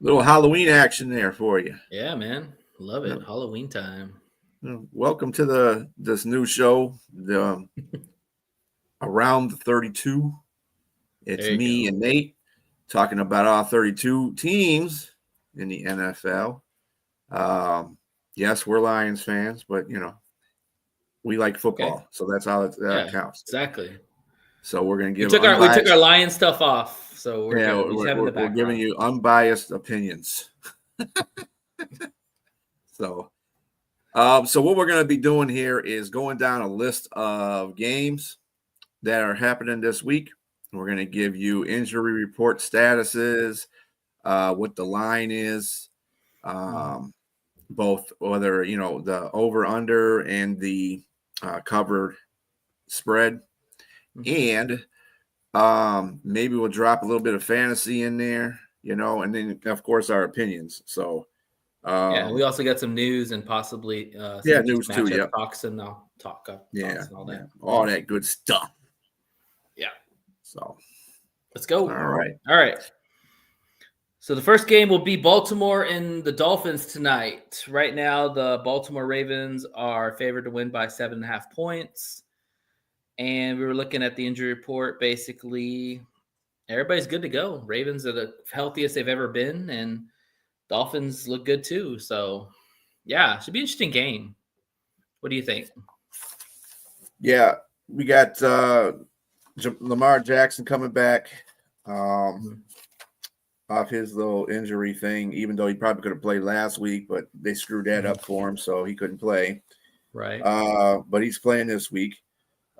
Little Halloween action there for you. Yeah, man. Love it. Yeah. Halloween time. Welcome to this new show, the Around the 32. It's There you me go. and Nate talking about all 32 teams in the NFL. Yes, we're Lions fans, but we like football, Okay. so that's all that Yeah, counts. exactly. So we're gonna We give took our unbiased. Lion stuff off, so we're Yeah, good. We just have it in the we're giving background. you unbiased opinions. So what we're going to be doing here is going down a list of games that are happening this week. We're going to give you injury report statuses, what the line is, both whether the over under and the covered spread, and maybe we'll drop a little bit of fantasy in there, and then of course our opinions. So. Yeah, we also got some news and possibly some news too. matchup Yeah, talks and I'll talk thoughts and all that. All that good stuff. Yeah. So let's go. All right. So the first game will be Baltimore and the Dolphins tonight. Right now, the Baltimore Ravens are favored to win by 7.5 points. And we were looking at the injury report. Basically, everybody's good to go. Ravens are the healthiest they've ever been, and Dolphins look good too. So, yeah, should be an interesting game. What do you think? Yeah, we got Lamar Jackson coming back off his little injury thing, even though he probably could have played last week, but they screwed that up for him, so he couldn't play. Right. But he's playing this week.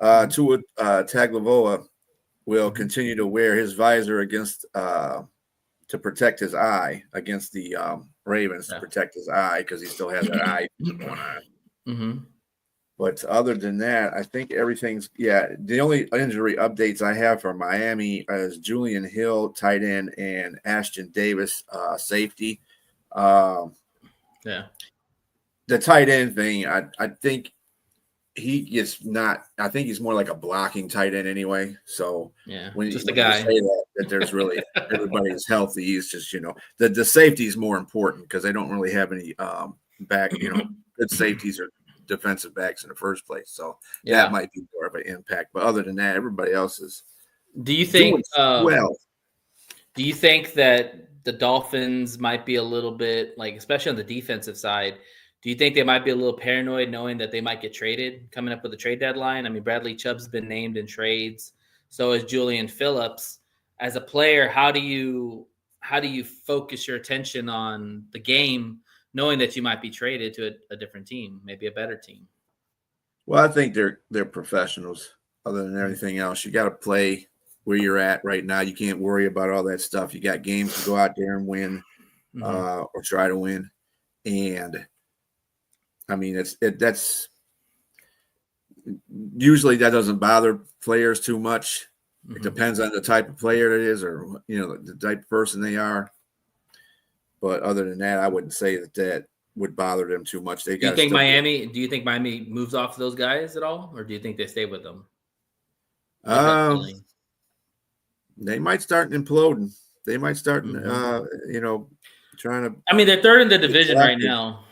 Tua Tagovailoa will continue to wear his visor against to protect his eye against the Ravens, to protect his eye because he still has that eye going on. But other than that, I think everything's the only injury updates I have for Miami is Julian Hill, tight end, and Ashton Davis, safety. The tight end thing, I think I think he's more like a blocking tight end anyway. So when just you guy say that there's really everybody is healthy, he's just the safety is more important because they don't really have any back good safeties or defensive backs in the first place. So that might be more of an impact. But other than that, everybody else is. Do you think? Well, do you think that the Dolphins might be a little bit especially on the defensive side? Do you think they might be a little paranoid knowing that they might get traded coming up with the trade deadline? I mean, Bradley Chubb's been named in trades. So is Julian Phillips. As a player, how do you focus your attention on the game knowing that you might be traded to a different team, maybe a better team? Well, I think they're professionals. Other than everything else, you got to play where you're at right now. You can't worry about all that stuff. You got games to go out there and win, or try to win. And I mean, that's usually that doesn't bother players too much. It depends on the type of player it is, or the type of person they are. But other than that, I wouldn't say that would bother them too much. Do you think Miami moves off those guys at all, or do you think they stay with them? They might start imploding. They might start, trying to. I mean, they're third in the division right now.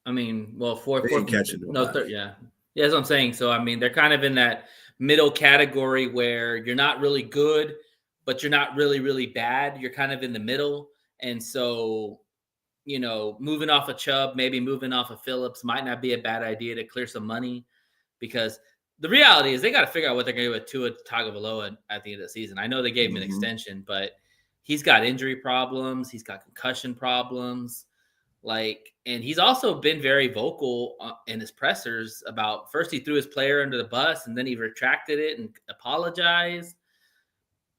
I mean, well, fourth. Catching third. Yeah, that's what I'm saying. So I mean, they're kind of in that middle category where you're not really good, but you're not really, really bad. You're kind of in the middle. And so, moving off of Chubb, maybe moving off of Phillips might not be a bad idea to clear some money, because the reality is they got to figure out what they're going to do with Tua Tagovailoa at the end of the season. I know they gave him an extension, but he's got injury problems. He's got concussion problems. And he's also been very vocal in his pressers about, first he threw his player under the bus and then he retracted it and apologized.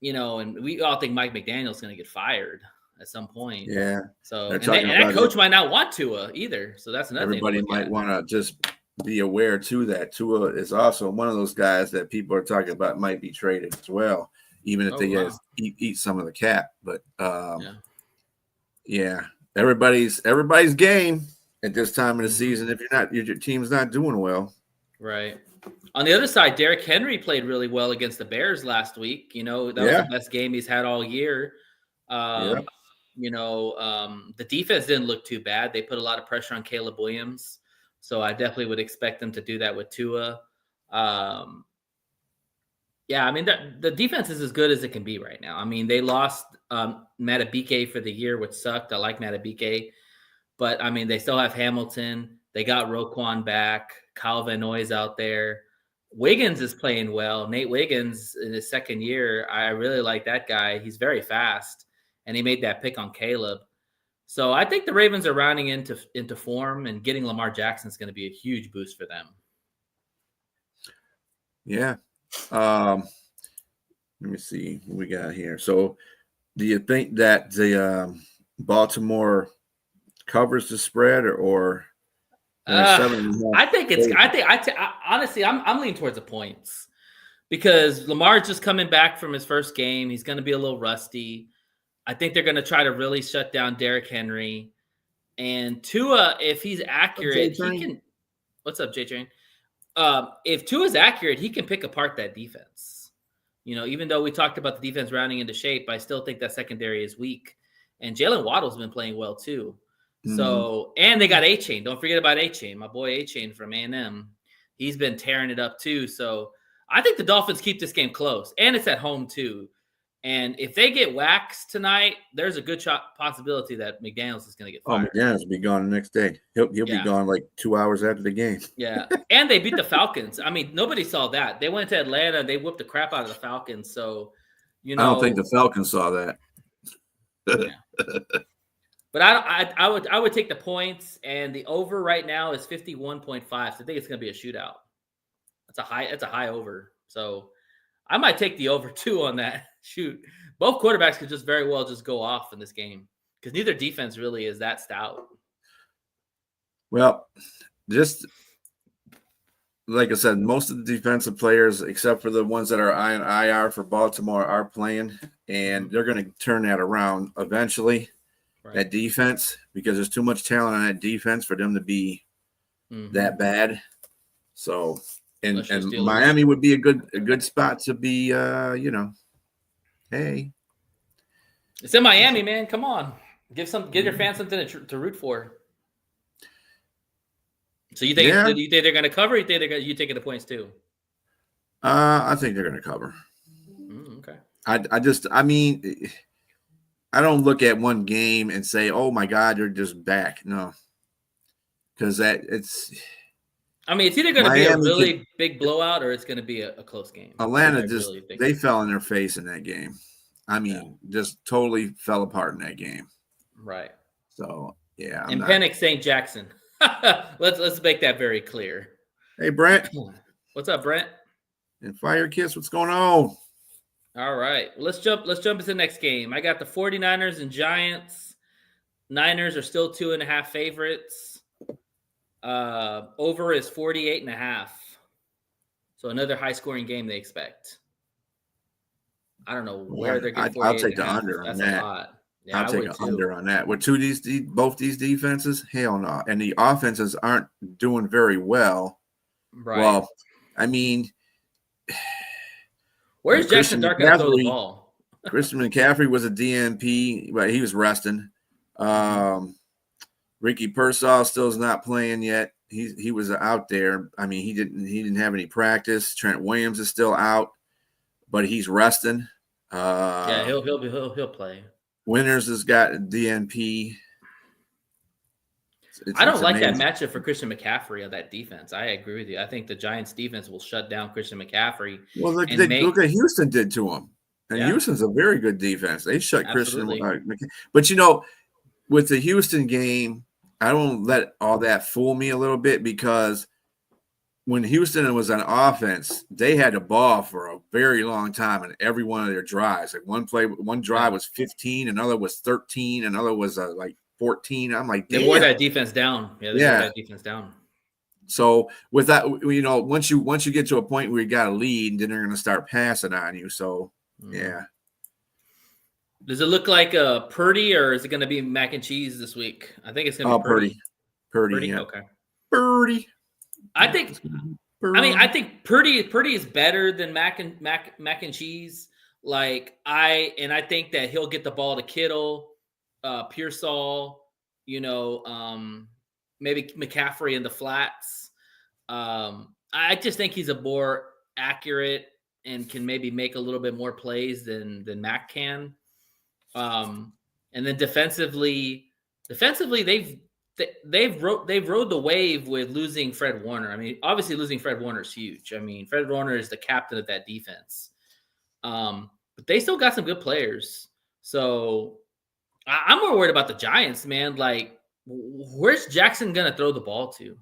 and we all think Mike McDaniel's going to get fired at some point. Yeah. So, They're and talking that about coach might not want Tua either. So that's another thing. everybody might want to just be aware too that Tua is also one of those guys that people are talking about might be traded as well, even if they eat some of the cap. But yeah, everybody's game at this time of the season. If your team's not doing well, right. On the other side, Derrick Henry played really well against the Bears last week. That was the best game he's had all year. The defense didn't look too bad. They put a lot of pressure on Caleb Williams. So I definitely would expect them to do that with Tua. The defense is as good as it can be right now. I mean, they lost Matabike for the year, which sucked. I like Matabike. But, I mean, they still have Hamilton. They got Roquan back. Kyle Van Noy's out there. Wiggins is playing well. Nate Wiggins in his second year, I really like that guy. He's very fast, and he made that pick on Caleb. So I think the Ravens are rounding into form, and getting Lamar Jackson is going to be a huge boost for them. Yeah. Let me see what we got here. So do you think that the Baltimore covers the spread or honestly, I'm leaning towards the points because Lamar's just coming back from his first game. He's going to be a little rusty. I think they're going to try to really shut down Derrick Henry. And Tua, if he's accurate, he can. What's up, J Train? If Tua's accurate, he can pick apart that defense. Even though we talked about the defense rounding into shape, I still think that secondary is weak. And Jalen Waddle's been playing well too. So, and they got A-Chain. Don't forget about A-Chain, my boy A-Chain from A&M. He's been tearing it up too. So I think the Dolphins keep this game close, and it's at home too. And if they get waxed tonight, there's a good possibility that McDaniels is going to get fired. McDaniels will be gone the next day. He'll be gone like 2 hours after the game. Yeah, and they beat the Falcons. I mean, nobody saw that. They went to Atlanta. They whooped the crap out of the Falcons. So, I don't think the Falcons saw that. Yeah. But I would take the points, and the over right now is 51.5. So I think it's going to be a shootout. That's a high over. So I might take the over too on that. Shoot, both quarterbacks could just very well just go off in this game because neither defense really is that stout. Well, just like I said, most of the defensive players, except for the ones that are on IR for Baltimore, are playing, and they're going to turn that around eventually. Right. That defense, because there's too much talent on that defense for them to be that bad. So, and Miami would be a good spot to be. Hey, it's in Miami, man. Come on, give your fans something to root for. So you think they're going to cover? Or you taking the points too? I think they're going to cover. Okay. I mean, I don't look at one game and say, "Oh my God, they're just back." No, because it's. I mean, it's either going to be a really big blowout or it's going to be a close game. Atlanta they fell in their face in that game. I mean, just totally fell apart in that game. Right. So yeah. And Penix St. Jackson. Let's make that very clear. Hey Brent. What's up, Brent? And Fire Kiss, what's going on? All right. Let's jump into the next game. I got the 49ers and Giants. Niners are still 2.5 favorites. Over is 48.5. So another high scoring game they expect. I don't know where they're getting 48. I'll take the under on that. That's a lot. Yeah, I'll take an under on that. With both these defenses, hell no. And the offenses aren't doing very well. Right. Well, I mean, where's Jackson Dart going to throw the ball? Christian McCaffrey was a DNP, but he was resting. Ricky Pearsall still is not playing yet. He was out there. I mean, he didn't have any practice. Trent Williams is still out, but he's resting. Yeah, he'll play. Winters has got DNP. I don't like that matchup for Christian McCaffrey on that defense. I agree with you. I think the Giants defense will shut down Christian McCaffrey. Well, look at Houston did to him. And Houston's a very good defense. They shut Christian. But, with the Houston game, I don't let all that fool me a little bit because when Houston was on offense, they had the ball for a very long time in every one of their drives. Like one drive was 15, another was 13, another was like 14. I'm like, they wore that defense down. Yeah, they wore that defense down. So with that, once you get to a point where you got a lead, then they're going to start passing on you. So yeah. Does it look like Purdy, or is it going to be mac and cheese this week? I think it's going to be Purdy. Purdy, yeah. Okay. Purdy. I think Purdy is better than mac and cheese. Like I think that he'll get the ball to Kittle, Pearsall, maybe McCaffrey in the flats. I just think he's a more accurate and can maybe make a little bit more plays than Mac can. And then defensively they've rode the wave with losing Fred Warner. I mean, obviously losing Fred Warner is huge. I mean, Fred Warner is the captain of that defense. But they still got some good players. So I'm more worried about the Giants, man. Like, where's Jackson going to throw the ball to?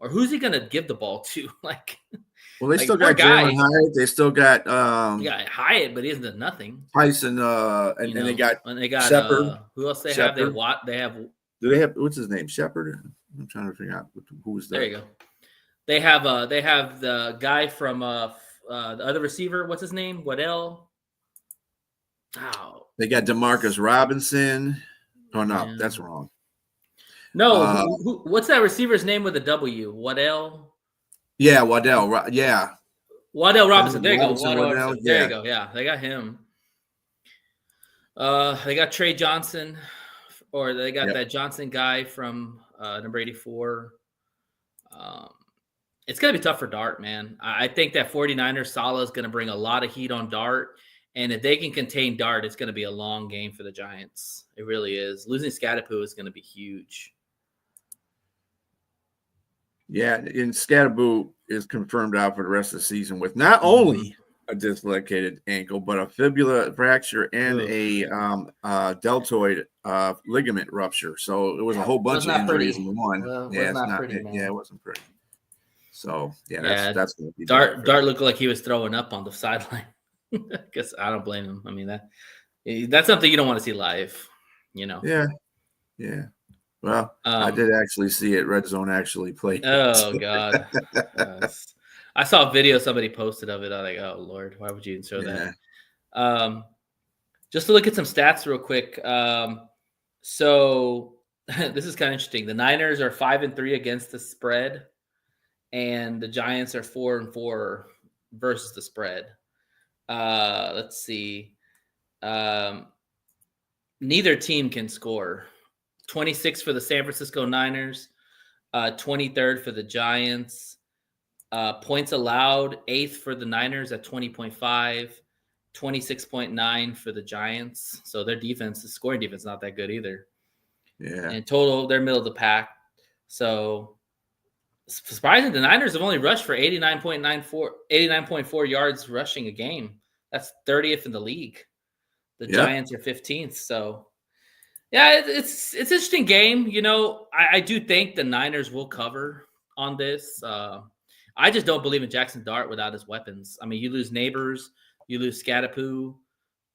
Or who's he going to give the ball to? Like, well, they still got Jalen Hyatt. They still got Hyatt, but he hasn't done nothing. Tyson, and they got Shepard. Who else they have? They have. Do they have what's his name? Shepard. I'm trying to figure out who was there. There you go. They have the guy from the other receiver. What's his name? Waddell. Oh. They got Demarcus Robinson. Oh no, that's wrong. No, what's that receiver's name with a W? Waddell. Yeah, Waddell. Yeah, Waddell Robinson. There you go. Waddell. There you go. Yeah, they got him. They got Trey Johnson, or they got that Johnson guy from number 84. It's going to be tough for Dart, man. I think that 49ers Saleh is going to bring a lot of heat on Dart. And if they can contain Dart, it's going to be a long game for the Giants. It really is. Losing Scatterpoo is going to be huge. Yeah, and Scatterpoo is confirmed out for the rest of the season with not only a dislocated ankle, but a fibula fracture and a deltoid ligament rupture. So it was a whole bunch of injuries in one. It wasn't pretty. So that's going to be Dart looked like he was throwing up on the sideline. Because I don't blame him. I mean that's something you don't want to see live, Yeah. Well, I did actually see it. Red Zone actually played. Oh God. I saw a video somebody posted of it. I was like, oh Lord, why would you even show that? Just to look at some stats real quick. So this is kind of interesting. The Niners are 5-3 against the spread, and the Giants are 4-4 versus the spread. Let's see. Neither team can score. 26 for the San Francisco Niners, 23rd for the Giants. Points allowed, 8th for the Niners at 20.5, 26.9 for the Giants. So their scoring defense, not that good either. Yeah. And total, they're middle of the pack. So surprising, the Niners have only rushed for 89.4 yards rushing a game. That's 30th in the league. The Giants are 15th. So, yeah, it's an interesting game. I do think the Niners will cover on this. I just don't believe in Jackson Dart without his weapons. I mean, you lose Neighbors, you lose Scatterpoo.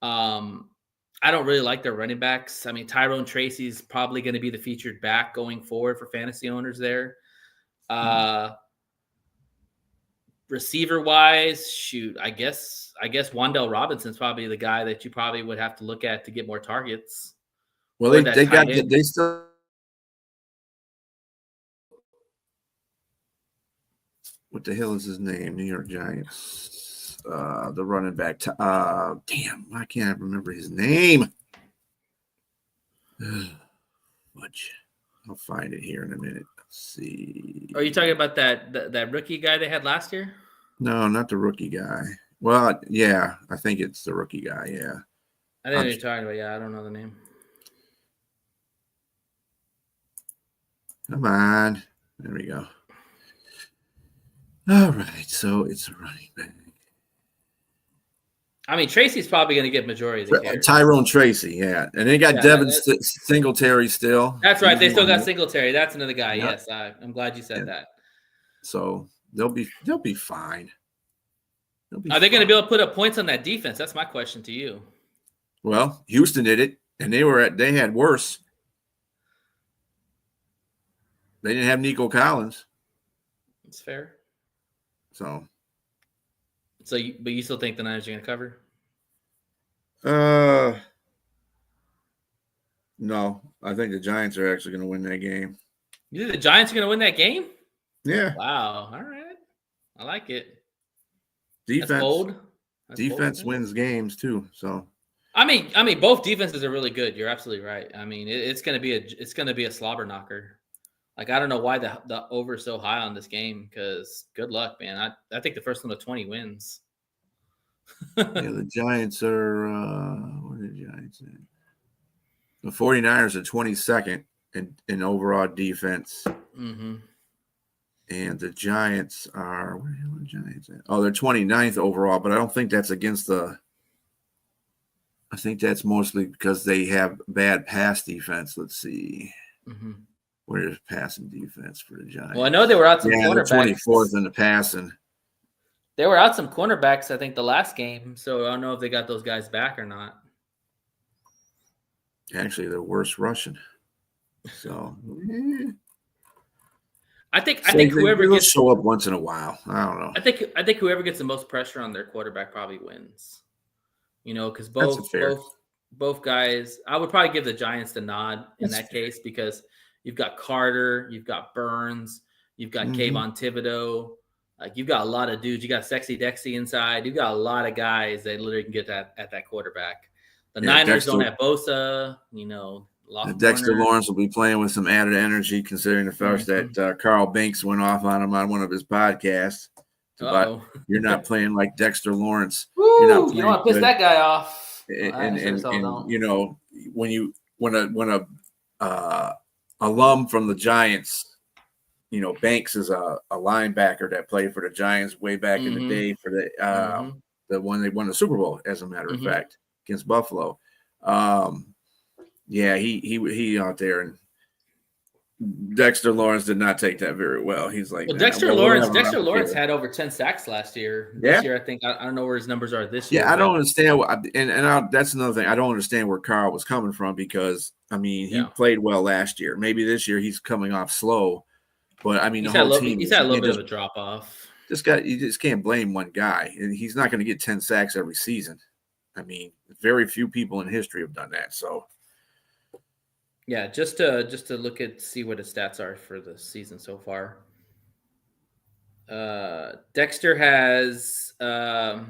I don't really like their running backs. I mean, Tyrone Tracy's probably going to be the featured back going forward for fantasy owners there. Receiver wise, shoot, I guess Wan'Dale Robinson's probably the guy that you probably would have to look at to get more targets. Well, they still. What the hell is his name? New York Giants. The running back. Damn, I can't remember his name. Much. I'll find it here in a minute. Let's see. Are you talking about that rookie guy they had last year? No, not the rookie guy. Well, yeah, I think it's the rookie guy. Yeah. I think you're talking about. Yeah, I don't know the name. Come on. There we go. All right, so it's a running back. I mean, Tracy's probably going to get majority of the carries. Tyrone Tracy, yeah. And they got Devin Singletary still. That's right. They still got Singletary. That's another guy. Yep. Yes, I'm glad you said that. So, They'll be fine. Are they going to be able to put up points on that defense? That's my question to you. Well, Houston did it, and they had worse. They didn't have Nico Collins. It's fair. So but you still think the Niners are going to cover? No, I think the Giants are actually going to win that game. You think the Giants are going to win that game? Yeah. Wow. All right. I like it. Defense. That's bold. Defense wins games too. So. I mean, both defenses are really good. You're absolutely right. I mean, it's going to be a slobber knocker. Like, I don't know why the over is so high on this game, because good luck, man. I think the first one to 20 wins. Yeah, the Giants are what are the Giants at? The 49ers are 22nd in overall defense. Mm-hmm. And the Giants are, where the hell are the Giants at? Oh, they're 29th overall, but I don't think that's against I think that's mostly because they have bad pass defense. Let's see. Mm-hmm. Where's passing defense for the Giants? Well, I know they were out some cornerbacks. They're 24th in the passing. They were out some cornerbacks, I think, the last game. So I don't know if they got those guys back or not. Actually, they're worse rushing. So I think whoever gets show up once in a while. I don't know. I think whoever gets the most pressure on their quarterback probably wins. Because both guys, I would probably give the Giants the nod in that case, because you've got Carter, you've got Burns, you've got Kayvon Thibodeau. Like, you've got a lot of dudes. You got Sexy Dexy inside. You've got a lot of guys that literally can get that at that quarterback. The Niners don't have Bosa. Dexter Lawrence will be playing with some added energy, considering the fact that Carl Banks went off on him on one of his podcasts. But you're not playing like Dexter Lawrence. Woo, you don't want to piss that guy off. When a alum from the Giants, Banks is a linebacker that played for the Giants way back in the day for the one they won the Super Bowl, as a matter of fact, against Buffalo. He out there, and Dexter Lawrence did not take that very well. He's like, Dexter Lawrence had over 10 sacks last year. This year, I think, I don't know where his numbers are this year. Yeah, I don't understand. That's another thing. I don't understand where Carl was coming from, because, he played well last year. Maybe this year he's coming off slow, but the whole team. He's had a little bit of a drop off. You just can't blame one guy. He's not going to get 10 sacks every season. Very few people in history have done that. So. Yeah, just to see what his stats are for the season so far. Dexter has half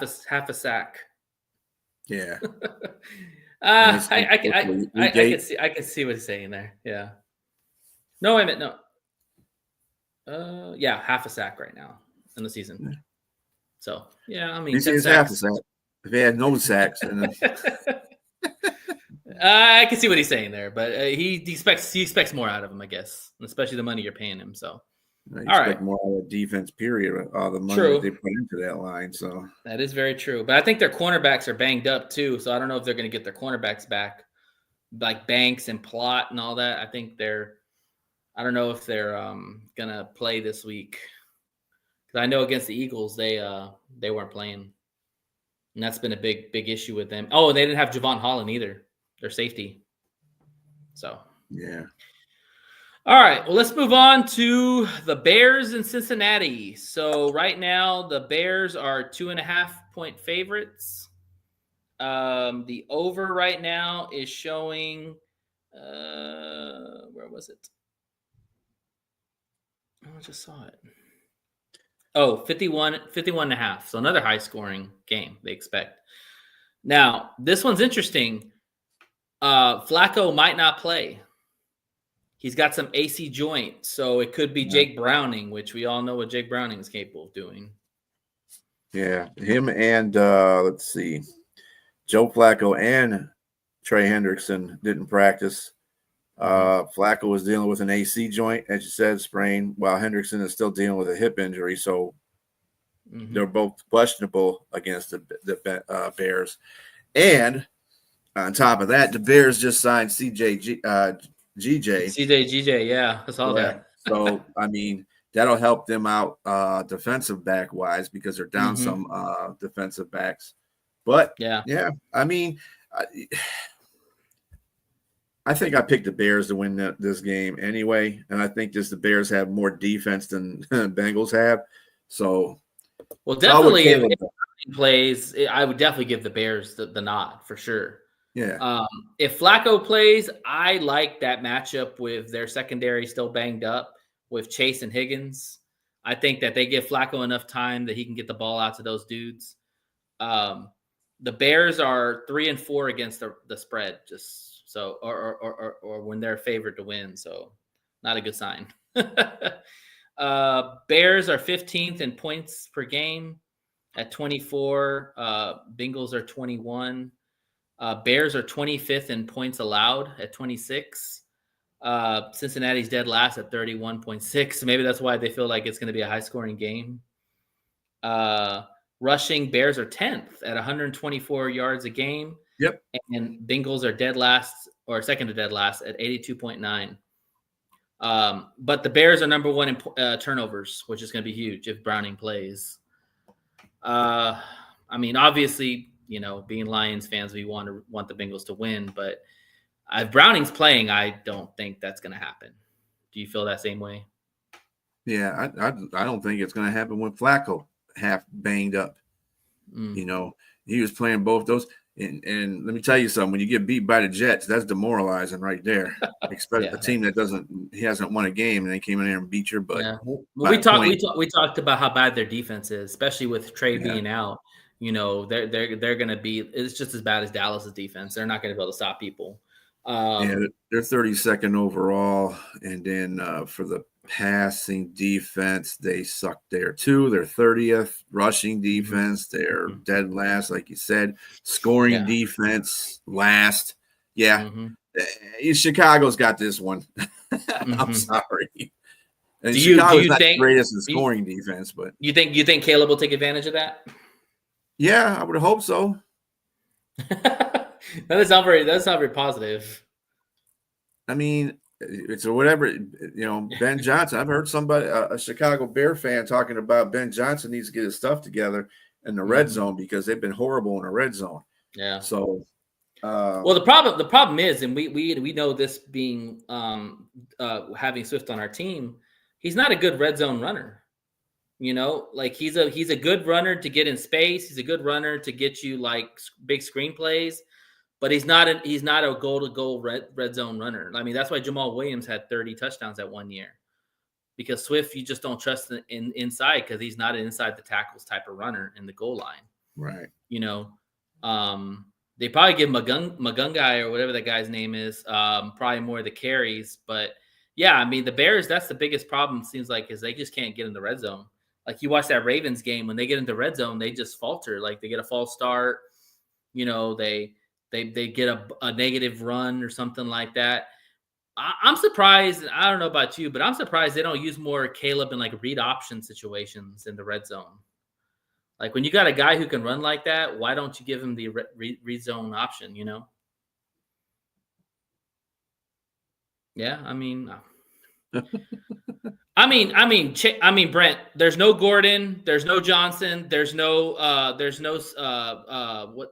a sack. Yeah. I can see what he's saying there. Yeah. No, wait a minute. No. Half a sack right now in the season. Yeah. So he says half a sack. If he had no sacks, then. I can see what he's saying there, but he expects more out of him, I guess, especially the money you're paying him. So, all right, more out of defense. Period. All the money that they put into that line. So that is very true. But I think their cornerbacks are banged up too. So I don't know if they're going to get their cornerbacks back, like Banks and Plott and all that. I think I don't know if they're going to play this week, because I know against the Eagles they weren't playing, and that's been a big issue with them. Oh, they didn't have Javon Holland either. Their safety. So, yeah. All right. Well, let's move on to the Bears in Cincinnati. So right now, the Bears are 2.5-point favorites. The over right now is showing, where was it? Oh, I just saw it. Oh, 51.5. So another high scoring game they expect. Now, this one's interesting. Flacco might not play. He's got some AC joint, so it could be Jake Browning, which we all know what Jake Browning is capable of doing. Yeah, him and let's see, Joe Flacco and Trey Hendrickson didn't practice. Flacco was dealing with an AC joint, as you said, sprain, while Hendrickson is still dealing with a hip injury. So they're both questionable against the Bears. And on top of that, the Bears just signed GJ. Yeah, I saw that. So, that'll help them out defensive back wise because they're down Mm-hmm. some defensive backs. But Yeah. I mean, I think I picked the Bears to win this game anyway, and I think just the Bears have more defense than Bengals have. So, well, definitely if Caleb. he plays, I would definitely give the Bears the nod for sure. Yeah. If Flacco plays, I like that matchup with their secondary still banged up with Chase and Higgins. I think that they give Flacco enough time that he can get the ball out to those dudes. The Bears are 3-4 against the spread, just so or when they're favored to win, so not a good sign. Bears are 15th in points per game at 24. Bengals are 21. Bears are 25th in points allowed at 26. Cincinnati's dead last at 31.6. Maybe that's why they feel like it's going to be a high scoring game. Rushing, Bears are 10th at 124 yards a game. Yep. And Bengals are dead last or second to dead last at 82.9. But the Bears are number one in turnovers, which is going to be huge if Browning plays. I mean, obviously, you know, being Lions fans, we want the Bengals to win, but if Browning's playing, I don't think that's going to happen. Do you feel that same way? Yeah, I don't think it's going to happen when Flacco half banged up. You know, he was playing both those. And let me tell you something, when you get beat by the Jets, that's demoralizing right there. Especially a team that hasn't won a game and they came in there and beat your butt. Yeah. Well, we talked about how bad their defense is, especially with Trey being out. You know, they're going to be, it's just as bad as Dallas's defense. They're not going to be able to stop people. They're 32nd overall. And then for the passing defense, they suck there too. They're 30th. Rushing defense, they're dead last, like you said. Scoring defense, last. Yeah. Chicago's got this one. I'm sorry. And Chicago's not the greatest in scoring defense, but you think Caleb will take advantage of that? Yeah, I would hope so. That's not very positive. I mean, it's whatever, you know, Ben Johnson. I've heard somebody, a Chicago Bear fan, talking about Ben Johnson needs to get his stuff together in the red zone because they've been horrible in the red zone. Yeah. So, well, the problem is, and we know this being having Swift on our team, he's not a good red zone runner. You know, like he's a good runner to get in space. He's a good runner to get you like big screenplays, but he's not a goal-to-goal red zone runner. I mean, that's why Jamal Williams had 30 touchdowns that one year, because Swift you just don't trust inside because he's not an inside the tackles type of runner in the goal line. Right. You know, they probably give Magungai or whatever that guy's name is probably more of the carries, but yeah, I mean the Bears. That's the biggest problem. Seems like is they just can't get in the red zone. Like you watch that Ravens game, when they get into red zone, they just falter. Like they get a false start, you know, they get a negative run or something like that. I'm surprised. I don't know about you, but I'm surprised they don't use more Caleb in like read option situations in the red zone. Like when you got a guy who can run like that, why don't you give him the read zone option? You know? Yeah, I mean. I mean, Brent. There's no Gordon. There's no Johnson. There's no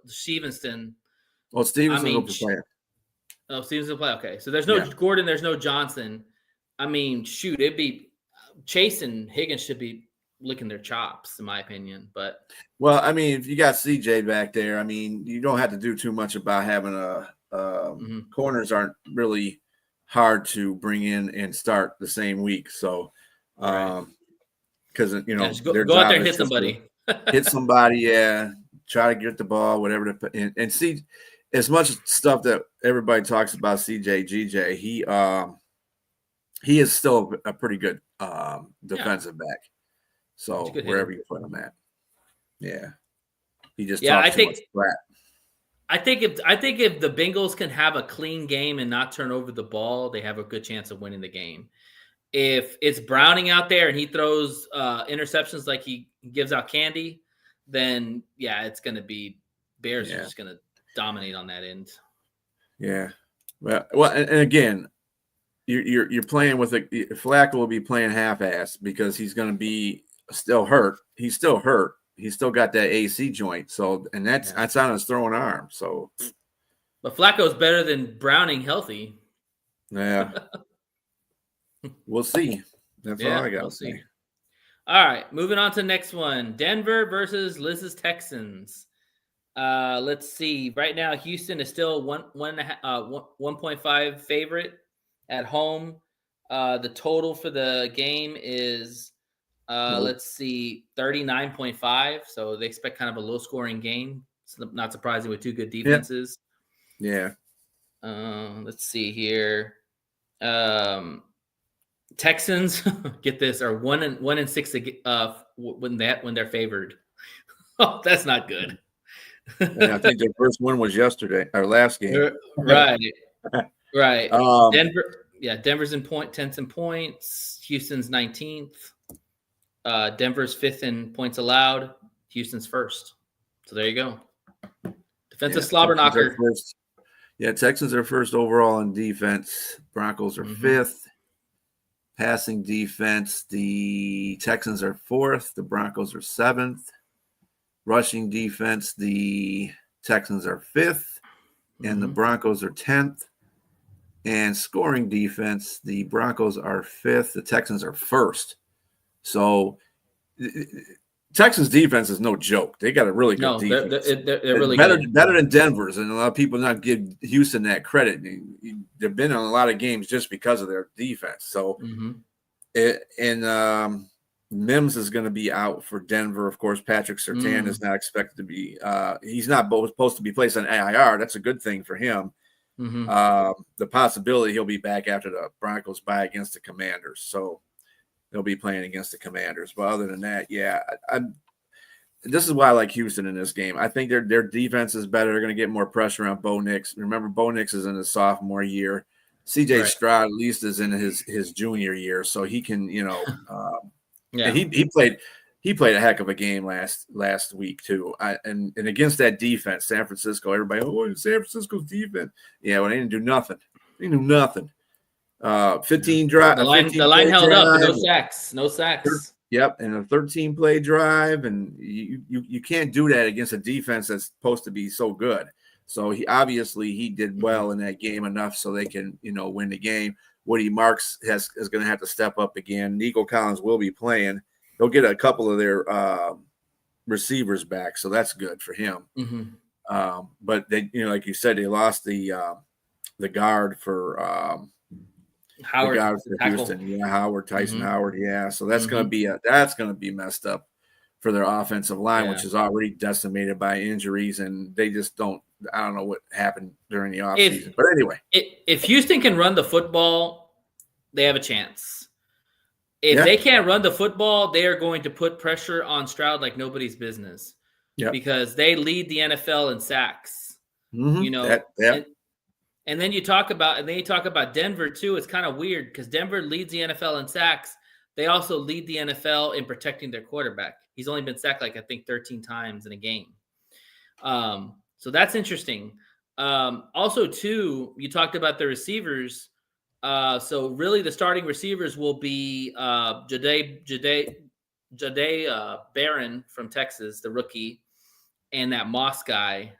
Stevenson. Well, Stevenson will play. Oh, Stevenson will play. Okay, so there's no Gordon. There's no Johnson. I mean, shoot, it'd be Chase and Higgins should be licking their chops, in my opinion. But well, I mean, if you got CJ back there, I mean, you don't have to do too much about having corners aren't really hard to bring in and start the same week. So, because you know, go out there and hit somebody, try to get the ball, whatever, and see as much stuff that everybody talks about. GJ, he is still a pretty good defensive back. So wherever you put him at, he just talks too much crap. I think if the Bengals can have a clean game and not turn over the ball, they have a good chance of winning the game. If it's Browning out there and he throws interceptions like he gives out candy, then it's going to be Bears are just going to dominate on that end. Yeah. Well, and again, you're playing with Flacco will be playing half-ass because he's going to be still hurt. He's still hurt. He's still got that AC joint. So, and that's on his throwing arm. So, but Flacco's better than Browning healthy. Yeah. We'll see. That's all I got. We'll see. All right, moving on to the next one. Denver versus Liz's Texans. Let's see. Right now, Houston is still 1.5 favorite at home. The total for the game is let's see, 39.5. So they expect kind of a low scoring game. It's not surprising with two good defenses. Yeah. Let's see here. Texans, get this, are 1-6 when they're favored. Oh, that's not good. And I think their first one was yesterday, our last game. Right. Denver's in 10th in points. Houston's 19th. Denver's 5th in points allowed. Houston's first. So there you go. Defensive slobber knocker. Texans are first overall in defense. Broncos are 5th. Passing defense, the Texans are 4th. The Broncos are 7th. Rushing defense, the Texans are 5th. And the Broncos are 10th. And scoring defense, the Broncos are 5th. The Texans are 1st. So Texans defense is no joke. They got a really good defense. They're really better than good. Denver's, and a lot of people not give Houston that credit. They've been on a lot of games just because of their defense. So, Mims is going to be out for Denver. Of course, Patrick Surtain is not expected to be. He's not supposed to be placed on AIR. That's a good thing for him. The possibility he'll be back after the Broncos bye against the Commanders. So they'll be playing against the Commanders. But other than that, this is why I like Houston in this game. I think their defense is better. They're going to get more pressure on Bo Nix. Remember, Bo Nix is in his sophomore year. CJ Stroud at least is in his junior year, so he can, and he played a heck of a game last week too. And against that defense, San Francisco, everybody, San Francisco's defense. Yeah, well, they didn't do nothing. They knew nothing. 15 drive. The line held up. No sacks. Yep, and a 13-play drive, and you can't do that against a defense that's supposed to be so good. So he did well in that game enough so they can win the game. Woody Marks is going to have to step up again. Nico Collins will be playing. They'll get a couple of their receivers back, so that's good for him. But they, like you said, they lost the guard for Howard, Houston. Howard, Tyson Howard. Yeah, so that's going to be messed up for their offensive line, which is already decimated by injuries, and they just don't. I don't know what happened during the offseason. But anyway, if Houston can run the football, they have a chance. If they can't run the football, they are going to put pressure on Stroud like nobody's business. Because they lead the NFL in sacks. And then you talk about Denver too. It's kind of weird because Denver leads the NFL in sacks. They also lead the NFL in protecting their quarterback. He's only been sacked 13 times in a game. So that's interesting. Also, too, you talked about the receivers. So really, the starting receivers will be Jahdae Barron from Texas, the rookie, and that Moss guy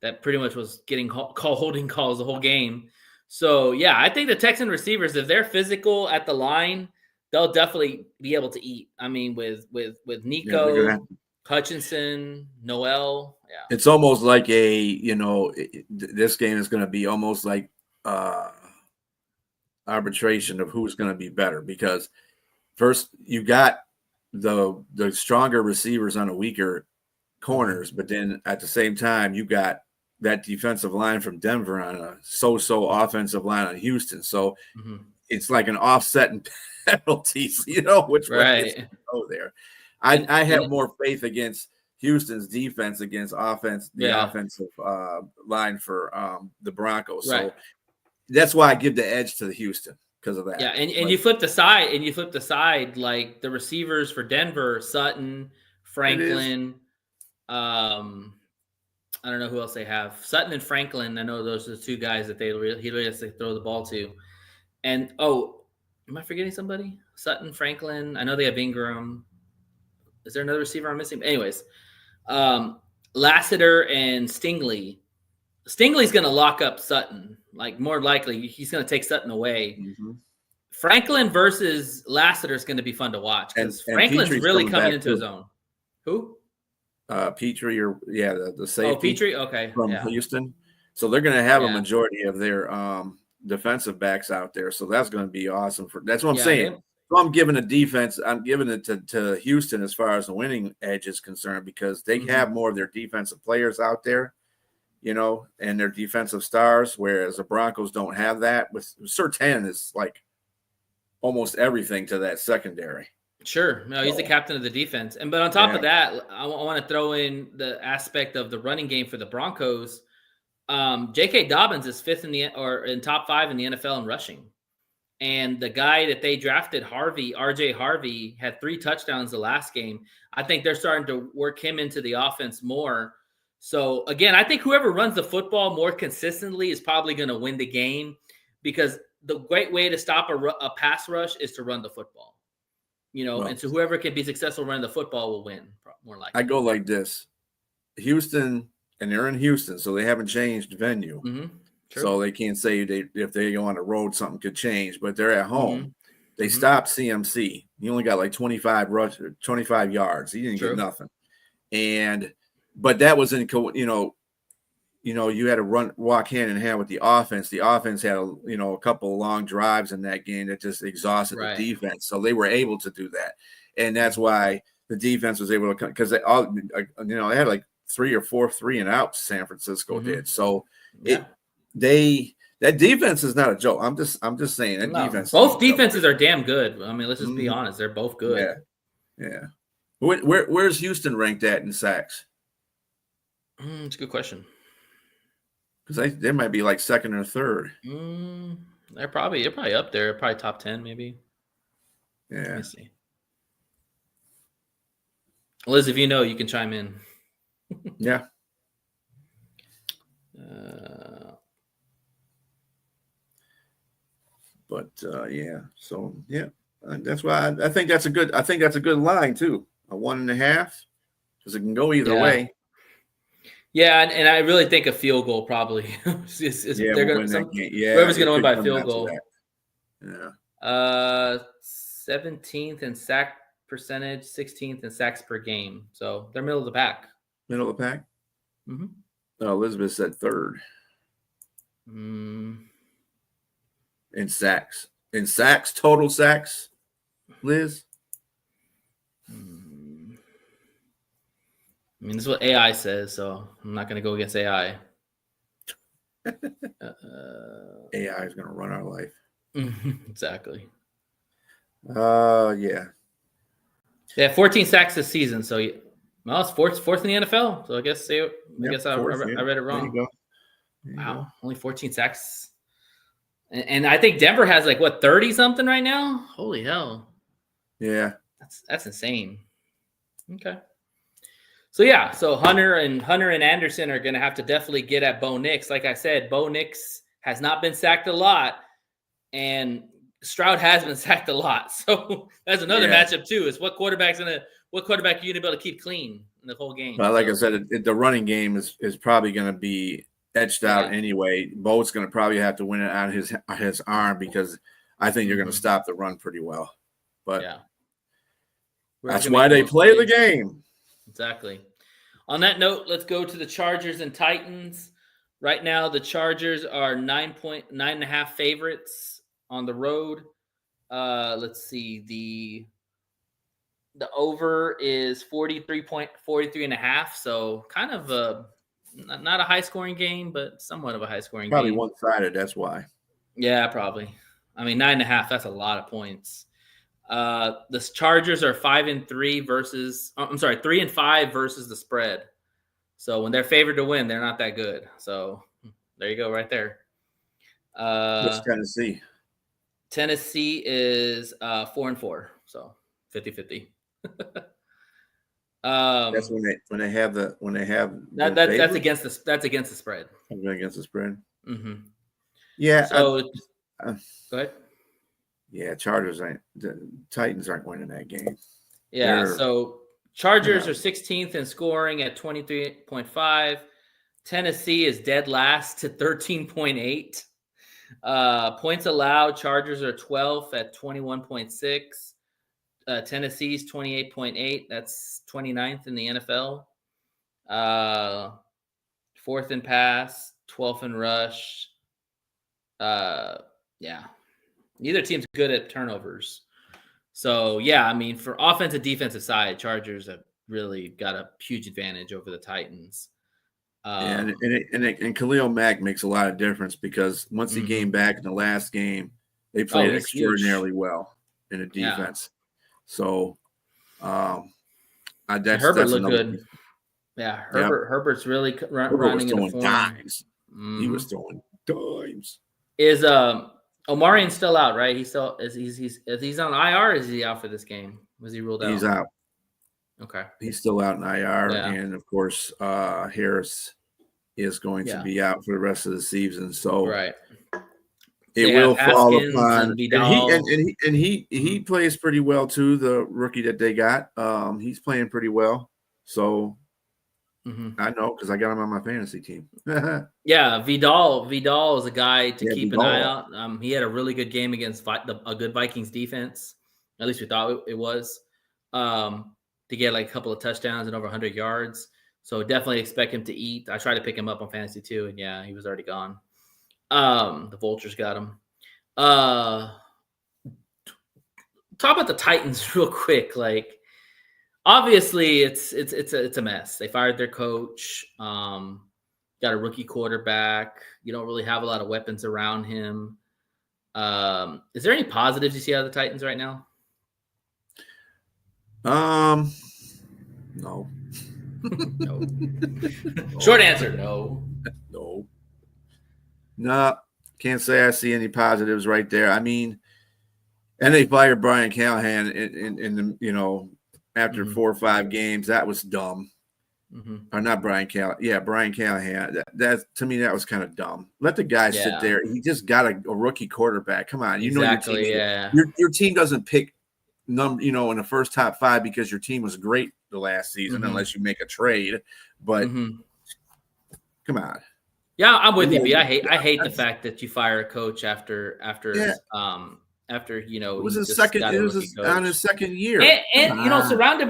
that pretty much was getting holding calls the whole game. So, yeah, I think the Texan receivers, if they're physical at the line, they'll definitely be able to eat. I mean, with Nico, Hutchinson, Noel. Yeah. It's almost like this game is going to be almost like arbitration of who's going to be better, because first you got the stronger receivers on the weaker corners, but then at the same time you got that defensive line from Denver on a so-so offensive line on Houston. So it's like an offset in penalties, which way to go there. I have more faith against Houston's defense against the offensive line for the Broncos. So that's why I give the edge to the Houston because of that. Yeah, and you flip the side, like the receivers for Denver, Sutton, Franklin. I don't know who else they have. Sutton and Franklin. I know those are the two guys that he really has to throw the ball to. And am I forgetting somebody? Sutton, Franklin. I know they have Ingram. Is there another receiver I'm missing? Anyways, Lassiter and Stingley. Stingley's going to lock up Sutton. Like, more likely, he's going to take Sutton away. Mm-hmm. Franklin versus Lassiter is going to be fun to watch because Franklin's Petrie's really coming into too. his own. Who? Petrie, or the safety. Oh, Petrie. Okay, from Houston. So they're going to have a majority of their defensive backs out there. So that's going to be awesome. That's what I'm saying. So I'm giving the defense. I'm giving it to Houston as far as the winning edge is concerned, because they have more of their defensive players out there, and their defensive stars, whereas the Broncos don't have that. With Surtain is like almost everything to that secondary. Sure. No, he's the captain of the defense. But on top of that, I want to throw in the aspect of the running game for the Broncos. J.K. Dobbins is fifth in top 5 in the NFL in rushing. And the guy that they drafted, RJ Harvey, had 3 touchdowns the last game. I think they're starting to work him into the offense more. So, again, I think whoever runs the football more consistently is probably going to win the game, because the great way to stop a pass rush is to run the football. And so whoever can be successful running the football will win, more likely. I go like this. Houston, and they're in Houston, so they haven't changed venue. Mm-hmm. So they can't say if they go on the road, something could change, but they're at home. They stopped CMC. He only got like 25 yards. He didn't get nothing. But that was in, you had to walk hand in hand with the offense. The offense had a couple of long drives in that game that just exhausted the defense. So they were able to do that. And that's why the defense was able to come, because they had like 3 or 4 3-and-outs San Francisco did. So that defense is not a joke. I'm just saying that defense. Both defenses are damn good. I mean, let's just be honest. They're both good. Yeah. Where's Houston ranked at in sacks? It's a good question. Because they might be like second or third. They're probably up there. Probably top 10, maybe. Yeah. Let me see. Liz, if you know, you can chime in. Yeah. So that's why I think that's a good line too. A 1.5, because it can go either way. Yeah, and I really think a field goal probably. They're going to whoever's going to win by field goal. Yeah. 17th in sack percentage, 16th in sacks per game. So they're middle of the pack. Middle of the pack. Mm-hmm. Oh, Elizabeth said third. In sacks. In sacks, total sacks, Liz? I mean, this is what AI says, so I'm not going to go against AI. AI is going to run our life. Exactly. Yeah. They have 14 sacks this season, so it's fourth in the NFL. So I guess I read it wrong. There you go. Wow, only 14 sacks. And I think Denver has 30 something right now. Holy hell! Yeah, that's insane. Okay. So Hunter and Anderson are going to have to definitely get at Bo Nix. Like I said, Bo Nix has not been sacked a lot, and Stroud has been sacked a lot. So that's another matchup too. Is what quarterback are you going to be able to keep clean in the whole game? Like I said, the running game is probably going to be etched out anyway. Bo's going to probably have to win it on his arm, because I think you're going to stop the run pretty well. But that's why they play the game. Exactly. On that note, let's go to the Chargers and Titans. Right now, the Chargers are 9.5 favorites on the road. Let's see. The over is 43.5. So kind of not a high scoring game, but somewhat of a high scoring game. Probably one-sided. That's why. Yeah, probably. I mean, 9.5. That's a lot of points. The Chargers are 5-3 versus. I'm sorry, 3-5 versus the spread. So when they're favored to win, they're not that good. So there you go, right there. What's Tennessee? Tennessee is 4-4. So 50-50. That's when they have that's against the spread. Against the spread. Mm-hmm. Yeah. So go ahead. Yeah, the Titans aren't winning that game. Yeah, so Chargers are 16th in scoring at 23.5. Tennessee is dead last to 13.8. Points allowed, Chargers are 12th at 21.6. Tennessee's 28.8. That's 29th in the NFL. Fourth in pass, 12th in rush. Yeah. Neither team's good at turnovers. So, yeah, I mean, for offensive defensive side, Chargers have really got a huge advantage over the Titans. And Khalil Mack makes a lot of difference because once he came back in the last game, they played extraordinarily well in the defense. Yeah. So, Herbert looked good. Piece. Yeah, Herbert's really running into form. Dimes. He was throwing dimes. Is Omarion still out? Right? He's still he's on IR. Or is he out for this game? Was he ruled out? He's out. Okay. He's still out in IR, and of course, Harris is going to be out for the rest of the season. So, it will fall upon. And he plays pretty well too. The rookie that they got, he's playing pretty well. So. I know because I got him on my fantasy team. Yeah, Vidal is a guy to keep an eye out. He had a really good game against a good Vikings defense. At least we thought it was. To get like a couple of touchdowns and over 100 yards. So definitely expect him to eat. I tried to pick him up on fantasy too, and yeah, he was already gone. The Vultures got him. Talk about the Titans real quick. Like, obviously, it's a mess. They fired their coach. Got a rookie quarterback. You don't really have a lot of weapons around him. Is there any positives you see out of the Titans right now? No. No. Short answer, no. No, can't say I see any positives right there. I mean, and they fired Brian Callahan in the after 4 or 5 games. That was dumb. Or not Brian Callahan. Yeah, Brian Callahan. That to me, that was kind of dumb. Let the guy sit there. He just got a rookie quarterback. Come on, exactly. Your team doesn't pick in the first top 5 because your team was great the last season, unless you make a trade. But come on. Yeah, I'm with you, B. I hate the fact that you fire a coach after it was his second. It was on his second year, and surrounded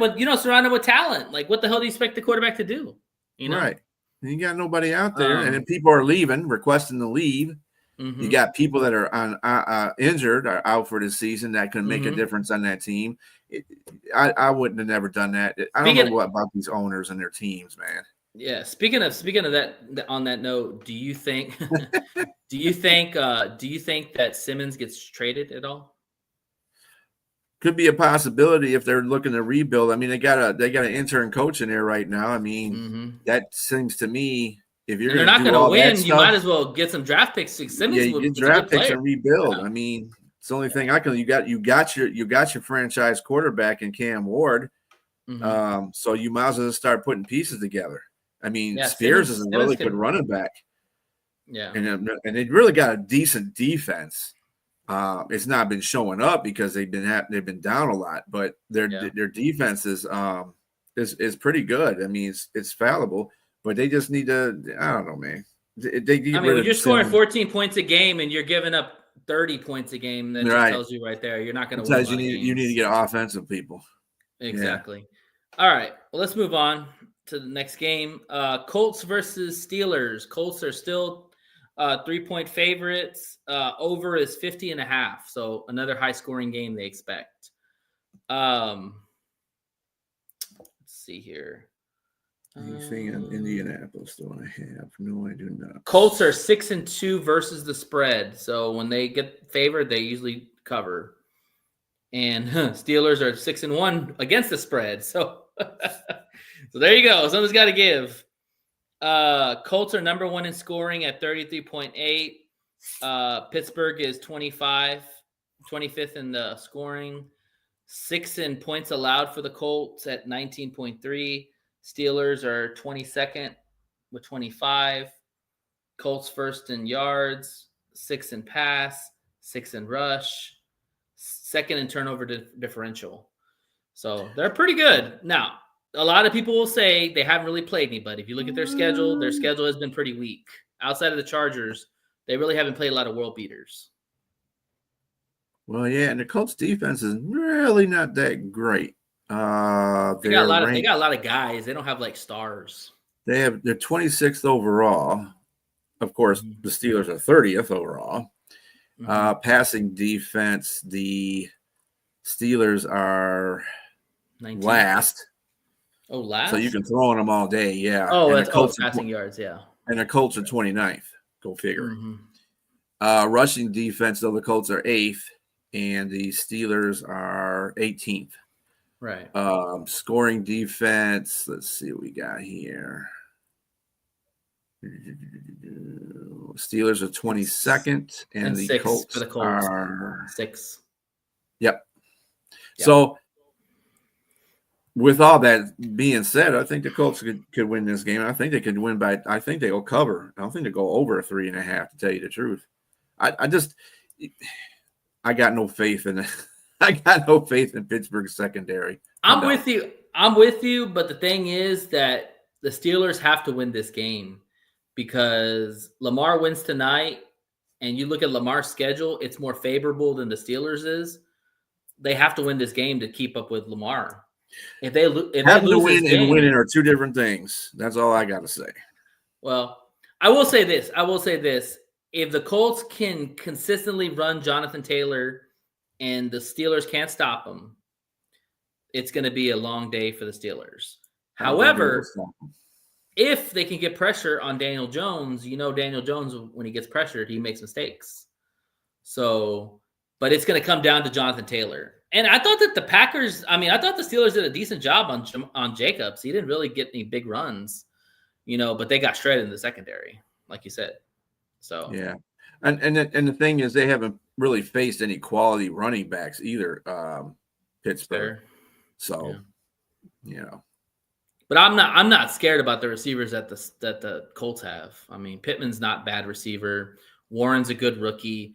with talent. Like, what the hell do you expect the quarterback to do? Right? And you got nobody out there, and then people are leaving, requesting to leave. You got people that are on injured, are out for this season that can make a difference on that team. I wouldn't have never done that. I don't know what about these owners and their teams, man. Yeah. Speaking of that, on that note, do you think that Simmons gets traded at all? Could be a possibility if they're looking to rebuild. I mean, they got an intern coach in there right now. I mean, that seems to me, if you're not going to win, you might as well get some draft picks. Simmons, you get draft picks and rebuild. Yeah. I mean, it's the only thing I can. You got your franchise quarterback in Cam Ward. So you might as well start putting pieces together. I mean, Spears is a really good running back. Yeah, and they really got a decent defense. It's not been showing up because they've been down a lot, but their defense is pretty good. I mean, it's fallible, but they just need to. I don't know, man. When you're scoring 14 points a game and you're giving up 30 points a game, that tells you right there you're not going to win. You need to get offensive people. Exactly. Yeah. All right. Well, let's move on to the next game. Colts versus Steelers. Colts are still 3-point favorites. Over is 50.5. So another high scoring game they expect. Let's see here. Anything in Indianapolis do I have? No, I do not. Colts are 6-2 versus the spread. So when they get favored, they usually cover. And Steelers are 6-1 against the spread. So so there you go. Someone's got to give. Colts are number 1 in scoring at 33.8. Pittsburgh is 25th in the scoring. 6 in points allowed for the Colts at 19.3. Steelers are 22nd with 25. Colts first in yards, 6 in pass, 6 in rush, second in turnover differential. So they're pretty good. Now, a lot of people will say they haven't really played anybody. If you look at their schedule has been pretty weak. Outside of the Chargers, they really haven't played a lot of world beaters. Well, yeah, and the Colts defense is really not that great. They got a lot of guys. They don't have like stars. They're 26th overall. Of course, the Steelers are 30th overall. Passing defense, the Steelers are 19th. last. Oh, last? So you can throw on them all day, yeah. Oh, and that's Colts passing yards, yeah. And the Colts are 29th. Go figure. Rushing defense, though, the Colts are 8th, and the Steelers are 18th. Right. Scoring defense, let's see what we got here. Steelers are 22nd, and the Colts are 6. Yep. So, with all that being said, I think the Colts could win this game. I think they could win by. I think they'll cover. I don't think they go over 3.5. To tell you the truth, I got no faith in it. I got no faith in Pittsburgh's secondary. I'm with you. But the thing is that the Steelers have to win this game because Lamar wins tonight, and you look at Lamar's schedule; it's more favorable than the Steelers is. They have to win this game to keep up with Lamar. If they lose, and winning are two different things. That's all I got to say. Well, I will say this. If the Colts can consistently run Jonathan Taylor and the Steelers can't stop him, it's going to be a long day for the Steelers. However, if they can get pressure on Daniel Jones, Daniel Jones, when he gets pressured, he makes mistakes. So, but it's going to come down to Jonathan Taylor. And I thought that the Steelers did a decent job on Jacobs. He didn't really get any big runs, but they got shredded in the secondary, like you said. So yeah, and the thing is, they haven't really faced any quality running backs either, Pittsburgh. So, But I'm not scared about the receivers that the Colts have. I mean, Pittman's not a bad receiver. Warren's a good rookie.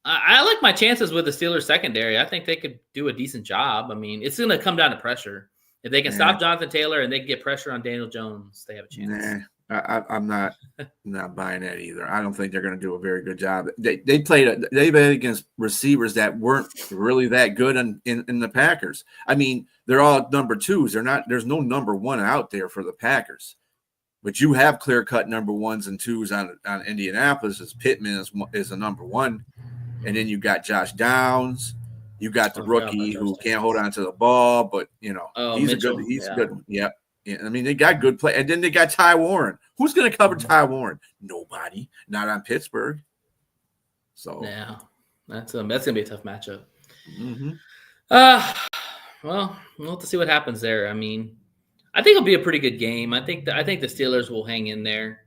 I like my chances with the Steelers secondary. I think they could do a decent job. I mean, it's going to come down to pressure. If they can stop Jonathan Taylor and they can get pressure on Daniel Jones, they have a chance. I'm not buying that either. I don't think they're going to do a very good job. They played against receivers that weren't really that good in the Packers. I mean, they're all number 2s. There's no number 1 out there for the Packers. But you have clear-cut number 1s and 2s on Indianapolis. As Pittman is a number 1. And then you got Josh Downs. You got the rookie who can't hold on to the ball, but he's Mitchell. He's a good one. Yep. Yeah, I mean, they got good play. And then they got Ty Warren. Who's going to cover Ty Warren? Nobody. Not on Pittsburgh. So yeah, that's going to be a tough matchup. Well, we'll have to see what happens there. I mean, I think it'll be a pretty good game. I think the Steelers will hang in there.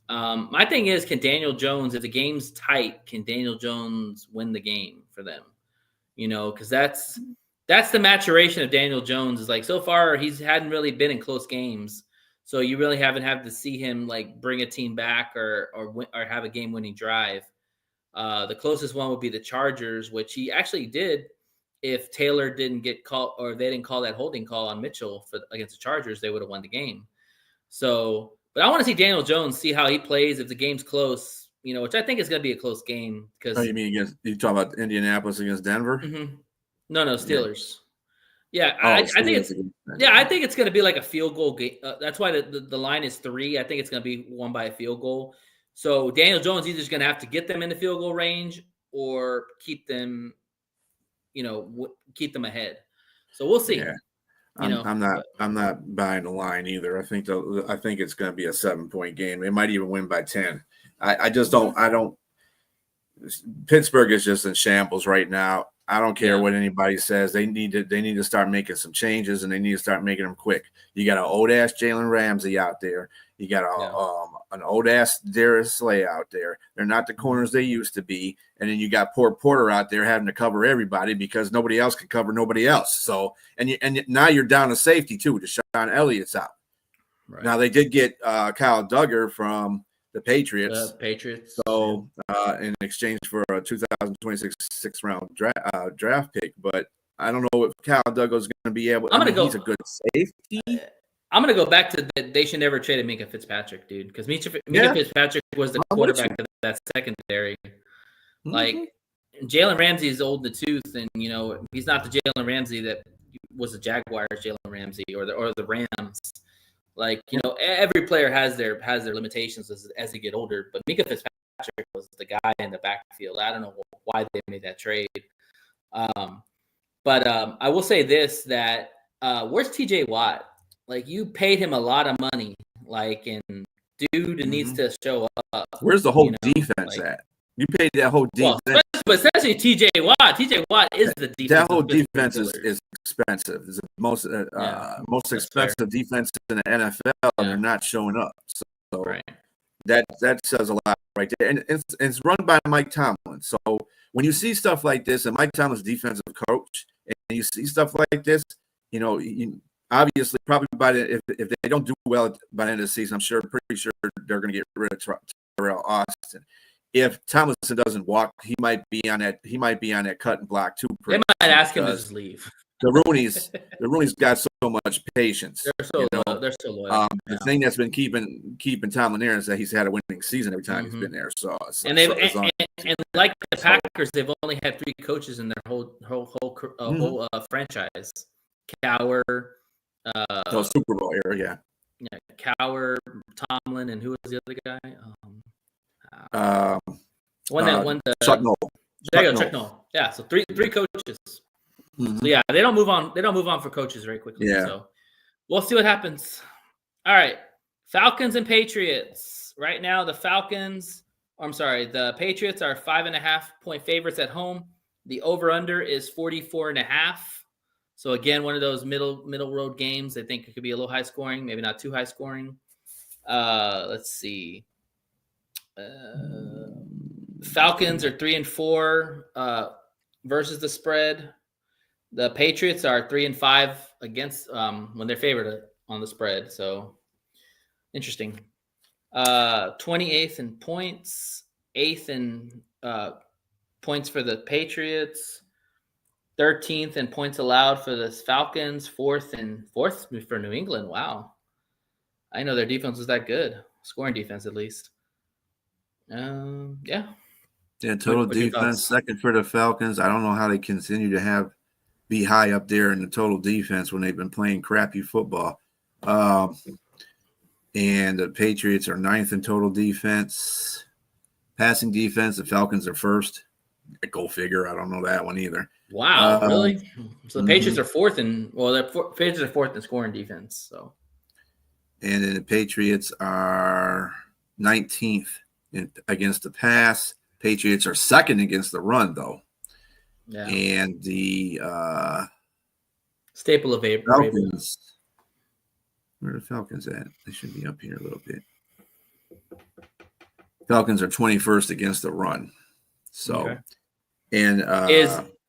My thing is, can Daniel Jones, if the game's tight, can Daniel Jones win the game for them? Because that's the maturation of Daniel Jones. Is like so far he hadn't really been in close games, so you really haven't had to see him like bring a team back or have a game-winning drive. The closest one would be the Chargers, which he actually did. If Taylor didn't get called or they didn't call that holding call on Mitchell against the Chargers, they would have won the game. So. But I want to see Daniel Jones, see how he plays if the game's close, which I think is going to be a close game. Because you mean you talk about Indianapolis against Denver? No, Steelers. Yeah, I think it's going to be like a field goal game. That's why the line is 3. I think it's going to be won by a field goal. So Daniel Jones either is going to have to get them in the field goal range or keep them, keep them ahead. So we'll see. Yeah. I'm not buying the line either. I think it's going to be a 7-point game. They might even win by 10. I just don't. Pittsburgh is just in shambles right now. I don't care what anybody says. They need to start making some changes, and they need to start making them quick. You got an old-ass Jalen Ramsey out there. You got an old-ass Darius Slay out there. They're not the corners they used to be. And then you got poor Porter out there having to cover everybody because nobody else can cover nobody else. So and now you're down to safety too. Deshaun Elliott's out. Right. Now they did get Kyle Duggar from the Patriots. Patriots. So in exchange for a 2026 6th-round draft pick, but I don't know if Kyle Duggar is going to be able. He's a good safety. I'm going to go back to that. They should never trade Minkah Fitzpatrick, dude, because Minkah Fitzpatrick was the quarterback of that secondary. Mm-hmm. Like Jalen Ramsey is old in the tooth, and he's not the Jalen Ramsey that was the Jaguars, Jalen Ramsey, or the Rams. Like every player has their limitations as they get older, but Minkah Fitzpatrick was the guy in the backfield. I don't know why they made that trade. But I will say this, that where's TJ Watt? Like, you paid him a lot of money, like, and dude needs to show up. Where's the whole defense at? You paid that whole defense. Well, but essentially TJ Watt is the defense. That whole defense is expensive. It's the most expensive defense in the NFL, and they're not showing up. So that says a lot right there. And it's run by Mike Tomlin. So when you see stuff like this, and Mike Tomlin's defensive coach, and you see stuff like this, obviously, probably if they don't do well by the end of the season, pretty sure they're going to get rid of Terrell Austin. If Tomlinson doesn't walk, he might be on that cut and block too. They might ask him to just leave. The Rooney's got so much patience. They're so loyal. The thing that's been keeping Tomlin there is that he's had a winning season every time he's been there. So and like the Packers, they've only had 3 coaches in their whole franchise. Cowher, Super Bowl era, Cowher, Tomlin, and who was the other guy? That won the Chuck Noll. There you go, Chuck Noll. Yeah, so three coaches. Mm-hmm. So they don't move on. They don't move on for coaches very quickly. Yeah. So we'll see what happens. All right, Falcons and Patriots. Right now, the Patriots are 5.5-point favorites at home. The over/under is 44.5. So again, one of those middle road games. I think it could be a little high scoring, maybe not too high scoring. Let's see. Falcons are 3-4 versus the spread. The Patriots are 3-5 against when they're favored on the spread. So interesting. 28th in points, 8th in points for the Patriots, 13th in points allowed for the Falcons, 4th for New England. Wow. I know their defense was that good. Scoring defense, at least. Yeah, total defense, second for the Falcons. I don't know how they continue to be high up there in the total defense when they've been playing crappy football. And the Patriots are 9th in total defense. Passing defense, the Falcons are 1st. Go figure. I don't know that one either. Wow, really? So the Patriots are 4th Patriots are 4th in scoring defense. So, and then the Patriots are 19th against the pass. Patriots are 2nd against the run, though. Yeah. And the staple of Falcons. Where are the Falcons at? They should be up here a little bit. Falcons are 21st against the run. So, and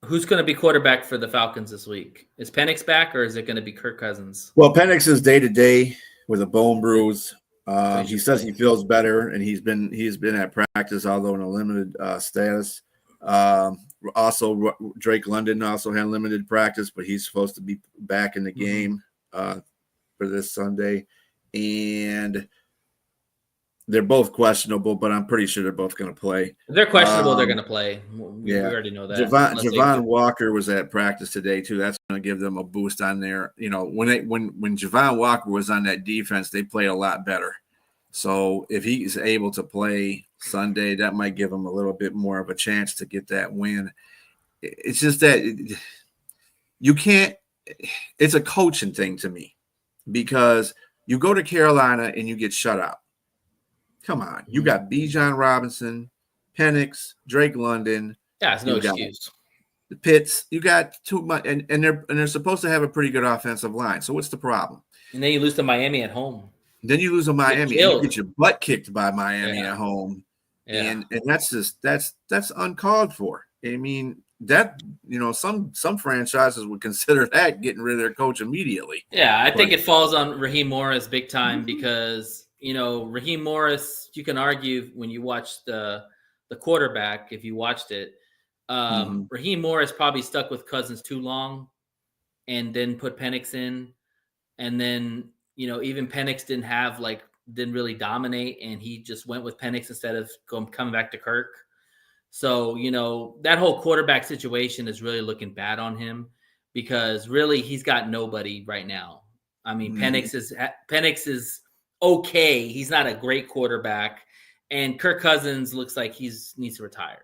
who's going to be quarterback for the Falcons this week? Is Penix back, or is it going to be Kirk Cousins? Well, Penix is day to day with a bone bruise. He says he feels better, and he's been at practice, although in a limited status. Also, Drake London also had limited practice, but he's supposed to be back in the game for this Sunday. And they're both questionable, but I'm pretty sure they're both going to play. If they're questionable, they're going to play. We already know that. Javon Walker was at practice today too. That's going to give them a boost on there. When Javon Walker was on that defense, they played a lot better. So if he's able to play Sunday, that might give him a little bit more of a chance to get that win. It's just that you can't. It's a coaching thing to me, because you go to Carolina and you get shut out. Come on, you got Bijan Robinson, Penix, Drake London. Yeah, it's no excuse. The Pitts, you got too much, and they're supposed to have a pretty good offensive line. So what's the problem? And then you lose to Miami at home. Then you lose to Miami, and you get your butt kicked by Miami at home, and that's uncalled for. I mean, that some franchises would consider that getting rid of their coach immediately. Yeah, I think it falls on Raheem Morris big time, because Raheem Morris, you can argue when you watch the quarterback, if you watched it, Mhm. Raheem Morris probably stuck with Cousins too long and then put Penix in. And then, even Penix didn't really dominate, and he just went with Penix instead of coming back to Kirk. So, that whole quarterback situation is really looking bad on him because really he's got nobody right now. I mean, Mhm. Penix is okay. He's not a great quarterback, and Kirk Cousins looks like needs to retire.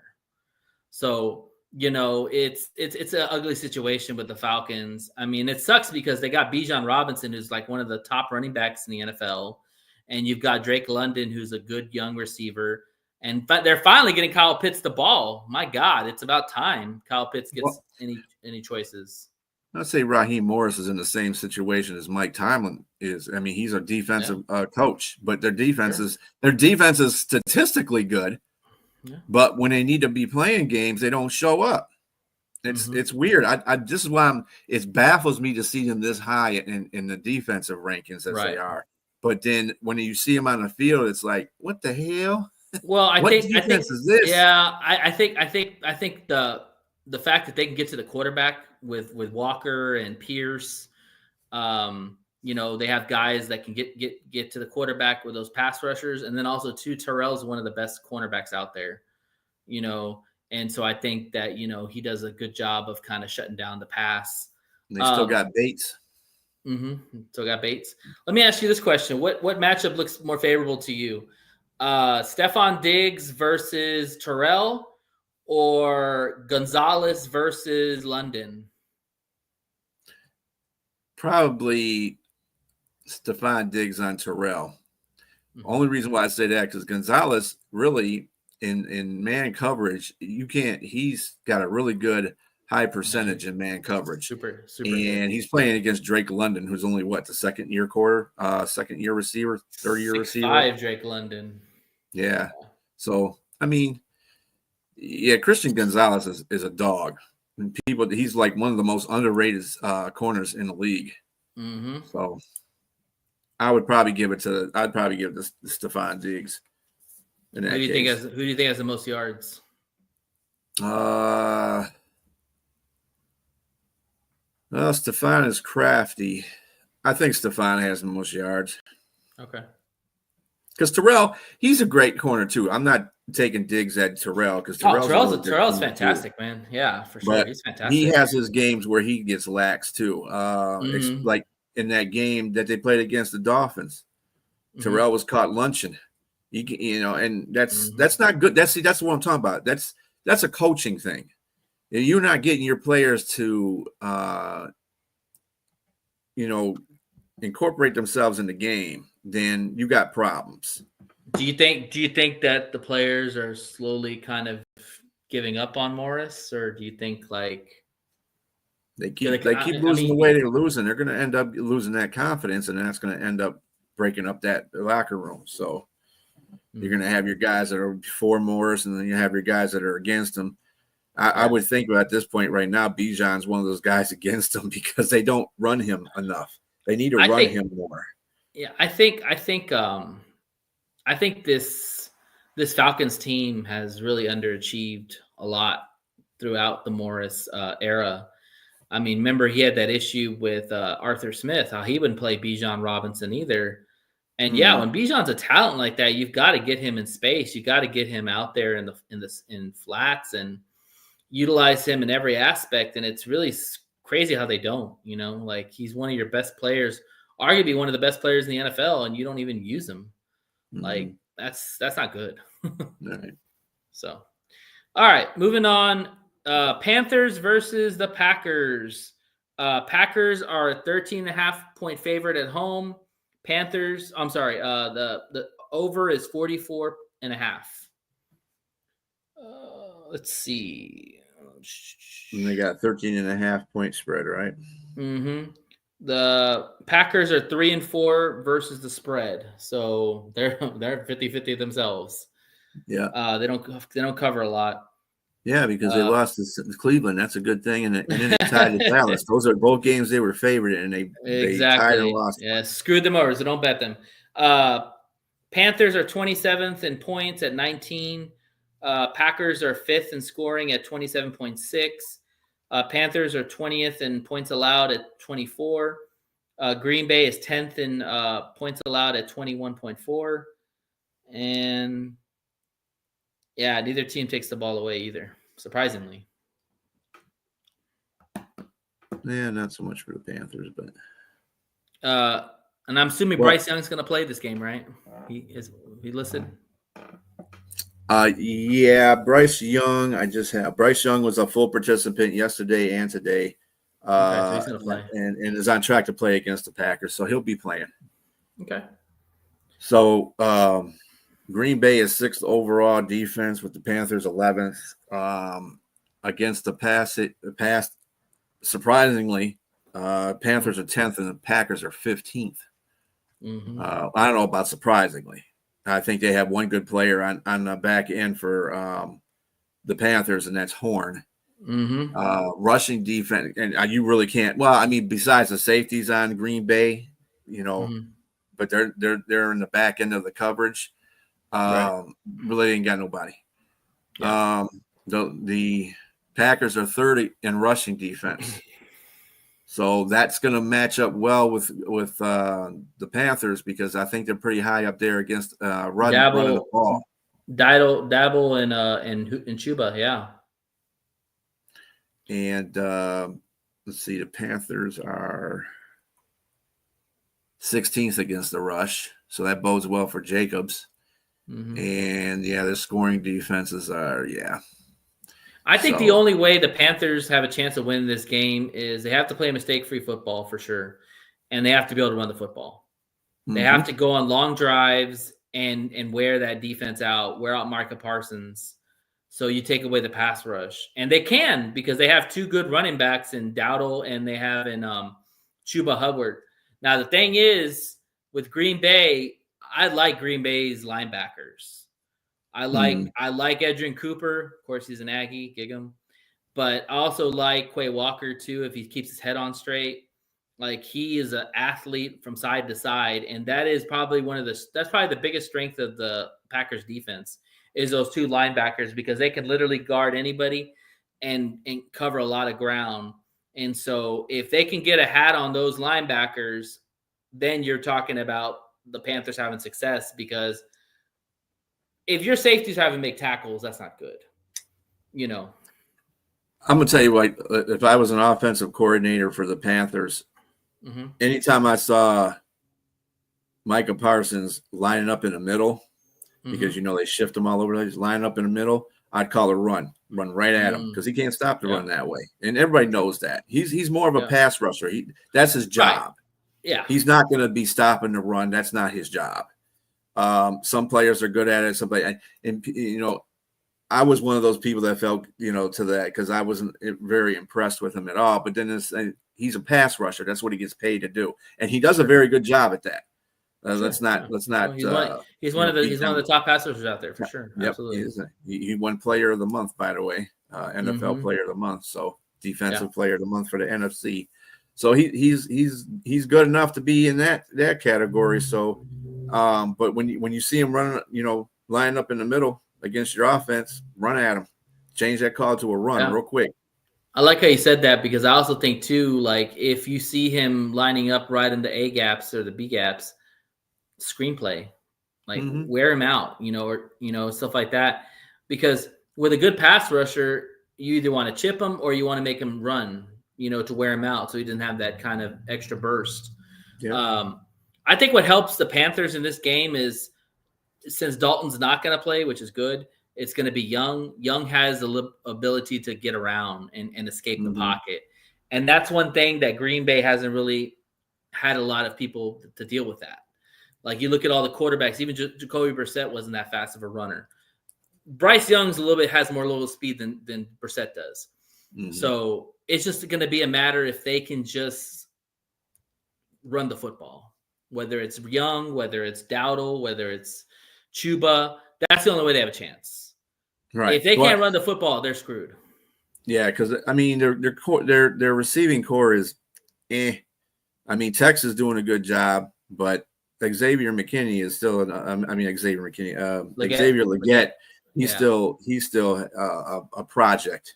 So, it's an ugly situation with the Falcons. I mean, it sucks because they got Bijan Robinson, who's like one of the top running backs in the NFL, and you've got Drake London, who's a good young receiver. But they're finally getting Kyle Pitts the ball. My God, it's about time Kyle Pitts gets Well, any choices. I'd say Raheem Morris is in the same situation as Mike Tomlin is. I mean, he's a Yeah, defensive coach, but their sure. defense is statistically good, Yeah. but when they need to be playing games, they don't show up. Mm-hmm. It's weird. This is why it baffles me to see them this high in the defensive rankings as they Right. are. But then when you see them on the field, it's like, what the hell? Well, What defense is this? yeah, I think the fact that they can get to the quarterback with Walker and Pierce, they have guys that can get to the quarterback with those pass rushers, and then also too, Terrell's one of the best cornerbacks out there, you know, and so I think that he does a good job of kind of shutting down the pass. And they still Um, got Bates. So got Bates. Let me ask you this question: What matchup looks more favorable to you? Stephon Diggs versus Terrell, or Gonzalez versus London? Probably Stephon Diggs on Terrell. Mm-hmm. Only reason why I say that because Gonzalez really in man coverage, you can't. He's got a really good high Yeah, percentage in man coverage, super good. and he's playing against Drake London, who's only the second year receiver, third year receiver. 6'5" Drake London. Yeah. So I mean, yeah, Christian Gonzalez is a dog. And he's like one of the most underrated corners in the league. Mm-hmm. So I'd probably give it to Stephon Diggs in that case. Who do you think has the most yards? Well, Stephon is crafty. I think Stephon has the most yards Okay. because Terrell, he's a great corner too. I'm not taking digs at Terrell because Oh, Terrell's a really good Terrell's corner too. fantastic, man. Yeah, for sure. But He's he fantastic. has his games where he gets lax too. Mm-hmm. Like in that game that they played against the Dolphins, Mm-hmm. Terrell was caught lunching. And that's Mm-hmm. not good. That's what I'm talking about. That's a coaching thing. If you're not getting your players to incorporate themselves in the game, then you got problems. Do you think that the players are slowly kind of giving up on Morris, or do you think They yeah, keep losing the way they're losing. They're going to end up losing that confidence, and that's going to end up breaking up that locker room. So you're going to have your guys that are for Morris, and then you have your guys that are against him. I would think at this point right now, Bijan's one of those guys against him because they don't run him enough. They need to run him more. Yeah, I think this Falcons team has really underachieved a lot throughout the Morris era. I mean, remember he had that issue with Arthur Smith, how he wouldn't play Bijan Robinson either. And yeah, when Bijan's a talent like that, you've got to get him in space. You got to get him out there in flats and utilize him in every aspect. And it's really crazy how they don't. Like he's one of your best players, arguably one of the best players in the NFL, and you don't even use him. Like that's not good. Right. So, all right, moving on. Panthers versus the Packers. Packers are a 13.5-point favorite at home. Panthers, I'm sorry, the over is 44.5. Let's see. And they got 13.5-point spread, right? Mm-hmm. The Packers are 3-4 versus the spread, so they're 50-50 themselves. Yeah. They don't cover a lot. Yeah, because they lost to Cleveland. That's a good thing, and then they tied to Dallas. Those are both games they were favored in, and they tied and lost. Yeah, screwed them over, so don't bet them. Panthers are 27th in points at 19. Packers are 5th in scoring at 27.6. Panthers are 20th in points allowed at 24. Green Bay is 10th in points allowed at 21.4. And yeah, neither team takes the ball away either, surprisingly. Yeah, not so much for the Panthers, but and I'm assuming Bryce Young's going to play this game, right? He listed. Yeah, Bryce Young. Bryce Young was a full participant yesterday and today. Okay, so he's going to play and is on track to play against the Packers, so he'll be playing. Okay. So Green Bay is 6th overall defense with the Panthers 11th. Against the pass, surprisingly, Panthers are 10th and the Packers are 15th. Mm-hmm. I don't know about surprisingly. I think they have one good player on the back end for the Panthers, and that's Horn. Mm-hmm. Rushing defense, and you really can't. Well, I mean, besides the safeties on Green Bay, but they're in the back end of the coverage. Really ain't got nobody. Yeah. The Packers are 30 in rushing defense. So that's going to match up well with the Panthers because I think they're pretty high up there against running the ball. Dabble and Chuba, yeah. And let's see, the Panthers are 16th against the rush, so that bodes well for Jacobs. Mm-hmm. And yeah, the scoring defenses are I think the only way the Panthers have a chance of winning this game is they have to play mistake-free football for sure, and they have to be able to run the football. Mm-hmm. They have to go on long drives and wear that defense out, wear out Micah Parsons, so you take away the pass rush. And they can because they have two good running backs in Dowdle and they have in Chuba Hubbard. Now, the thing is, with Green Bay, I like Green Bay's linebackers. I like Edgerrin Cooper. Of course, he's an Aggie, gig him. But I also like Quay Walker, too, if he keeps his head on straight. Like, he is an athlete from side to side, and that is probably that's probably the biggest strength of the Packers defense is those two linebackers because they can literally guard anybody and cover a lot of ground. And so if they can get a hat on those linebackers, then you're talking about the Panthers having success because if your safeties having to make tackles, that's not good. I'm going to tell you what, if I was an offensive coordinator for the Panthers, anytime I saw Micah Parsons lining up in the middle, because they shift them all over the place, lining up in the middle, I'd call a run right at him because he can't stop the run that way. And everybody knows that. He's more of a pass rusher. That's his job. Right. Yeah. He's not going to be stopping the run. That's not his job. Some players are good at it. I was one of those people that felt, to that because I wasn't very impressed with him at all. But then he's a pass rusher. That's what he gets paid to do. And he does a very good job at that. Let's not. He's one of the top pass rushers out there for sure. Yep, Absolutely. He won Player of the Month, by the way, NFL Player of the Month. So Defensive Player of the Month for the NFC. So he's good enough to be in that category. So, but when you see him running, line up in the middle against your offense, run at him, change that call to a run real quick. I like how you said that because I also think too, like if you see him lining up right in the A gaps or the B gaps, screenplay, like wear him out, or stuff like that. Because with a good pass rusher, you either want to chip him or you want to make him run, to wear him out so he doesn't have that kind of extra burst. Yeah. I think what helps the Panthers in this game is since Dalton's not going to play, which is good, it's going to be Young. Young has the ability to get around and escape the pocket. And that's one thing that Green Bay hasn't really had a lot of people to deal with that. Like you look at all the quarterbacks, even Jacoby Brissett wasn't that fast of a runner. Bryce Young's has more little speed than Brissett does. So it's just going to be a matter if they can just run the football, whether it's Young, whether it's Dowdle, whether it's Chuba. That's the only way they have a chance. Right. If they can't run the football, they're screwed. Yeah, because I mean their receiving core is I mean Texas is doing a good job, but Xavier McKinney is still Xavier McKinney, Xavier Legette. He's still a project.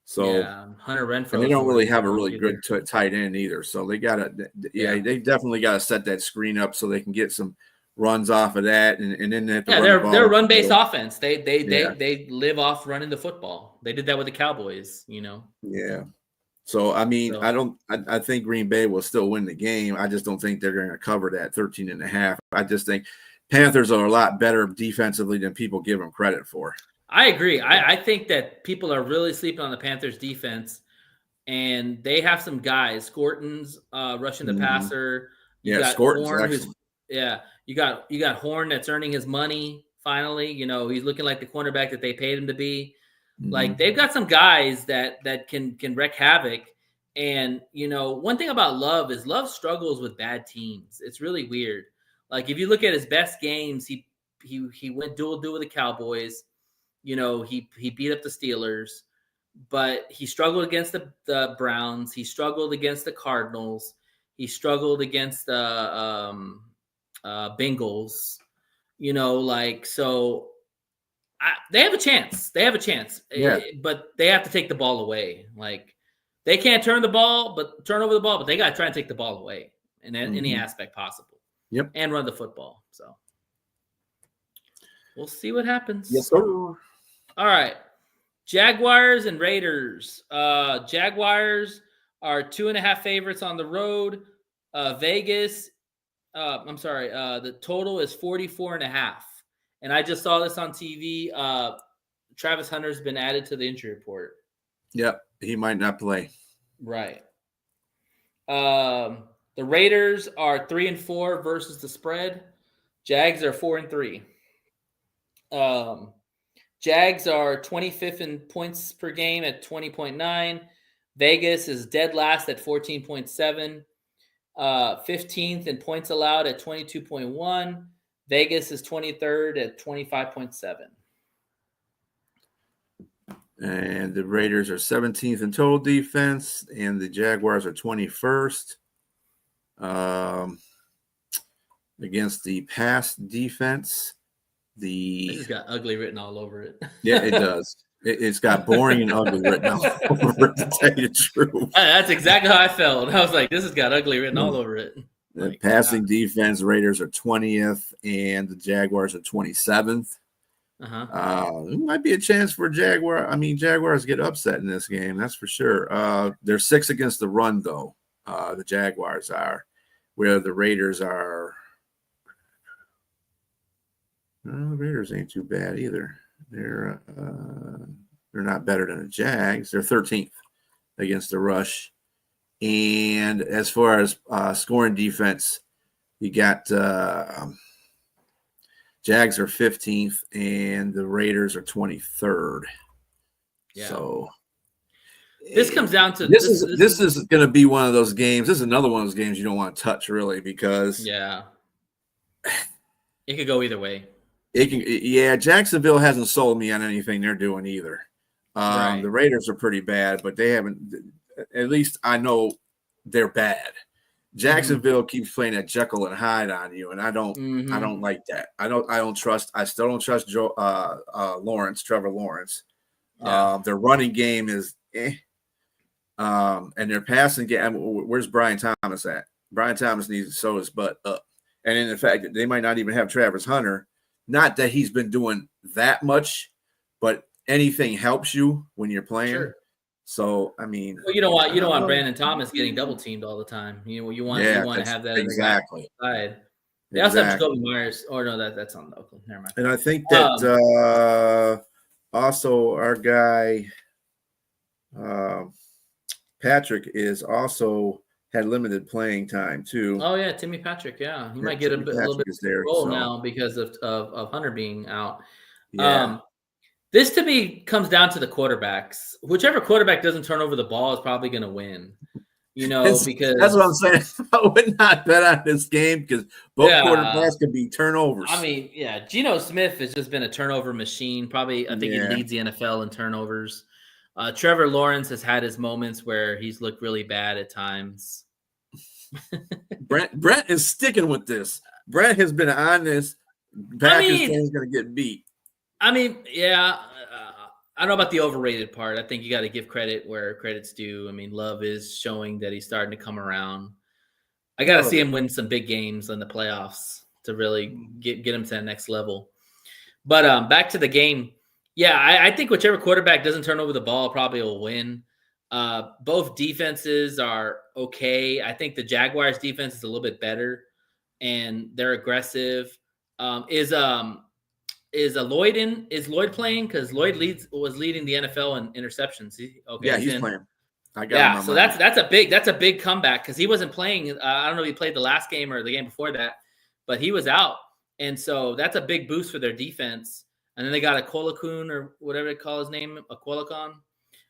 So Hunter Renfrow, and they don't really have a really good tight end either. So they they definitely got to set that screen up so they can get some runs off of that, and then they have to they're run based offense. They live off running the football. They did that with the Cowboys, Yeah. So I mean, I think Green Bay will still win the game. I just don't think they're going to cover that 13.5. I just think Panthers are a lot better defensively than people give them credit for. I agree. I think that people are really sleeping on the Panthers defense, and they have some guys. Scorton's rushing the passer. You got Scorton's Horn, excellent. You got Horn that's earning his money finally. He's looking like the cornerback that they paid him to be. Like they've got some guys that can wreak havoc. And one thing about Love is Love struggles with bad teams. It's really weird. Like if you look at his best games, he went dual with the Cowboys. He beat up the Steelers, but he struggled against the Browns. He struggled against the Cardinals. He struggled against the Bengals. So they have a chance. Yeah. But they have to take the ball away. Like they can't turn over the ball, but they got to try and take the ball away in any aspect possible. Yep. And run the football. So we'll see what happens. Yes, sir. All right. Jaguars and Raiders. Jaguars are 2.5 favorites on the road. Vegas. The total is 44.5. And I just saw this on TV. Travis Hunter's been added to the injury report. Yep, he might not play. Right. The Raiders are 3-4 versus the spread. Jags are 4-3. Jags are 25th in points per game at 20.9. Vegas is dead last at 14.7. 15th in points allowed at 22.1. Vegas is 23rd at 25.7. And the Raiders are 17th in total defense, and the Jaguars are 21st against the pass defense. This has got ugly written all over it. Yeah, it does. It's got boring and ugly written all over it, to tell you the truth. That's exactly how I felt. I was like, this has got ugly written all over it. The passing defense, Raiders are 20th, and the Jaguars are 27th. It might be a chance for Jaguars get upset in this game. That's for sure. They're 6th against the run, though. The Jaguars are, where the Raiders are. The Raiders ain't too bad either. They're not better than the Jags. They're 13th against the rush. And as far as scoring defense, you got Jags are 15th and the Raiders are 23rd. Yeah. So this comes down to this is going to be one of those games. This is another one of those games you don't want to touch, really, because it could go either way. It can. Yeah, Jacksonville hasn't sold me on anything they're doing either. Right. The Raiders are pretty bad, but they haven't. At least I know they're bad. Jacksonville keeps playing that Jekyll and Hyde on you, and I don't. I don't like that. I still don't trust Trevor Lawrence. Yeah. Their running game is and their passing game. Where's Brian Thomas at? Brian Thomas needs to sew his butt up. And in fact, they might not even have Travis Hunter. Not that he's been doing that much, but anything helps you when you're playing. Sure. So I mean, you don't want Brandon Thomas getting double teamed all the time. You want to have that exactly. Side. They also have Jacoby Myers. Or no, that's on the Oakland. Never mind. And I think that also our guy Patrick is also had limited playing time too. Oh yeah, Timmy Patrick. Yeah, he might get a little bit of role now because of Hunter being out. Yeah. This to me comes down to the quarterbacks. Whichever quarterback doesn't turn over the ball is probably going to win. Because that's what I'm saying. I would not bet on this game because both quarterbacks could be turnovers. I mean, Geno Smith has just been a turnover machine. Probably, I think he leads the NFL in turnovers. Trevor Lawrence has had his moments where he's looked really bad at times. Brent is sticking with this. Brent has been on this. Pakistan's going to get beat. I mean, yeah. I don't know about the overrated part. I think you got to give credit where credit's due. I mean, Love is showing that he's starting to come around. I got to see him win some big games in the playoffs to really get him to the next level. But back to the game. Yeah, I think whichever quarterback doesn't turn over the ball probably will win. Both defenses are okay. I think the Jaguars defense is a little bit better, and they're aggressive. Is Lloyd playing? Because Lloyd was leading the NFL in interceptions. Okay, yeah, he's playing. I got him. So that's a big comeback because he wasn't playing. I don't know if he played the last game or the game before that, but he was out, and so that's a big boost for their defense. And then they got Akolakun or whatever they call his name, Akolakon.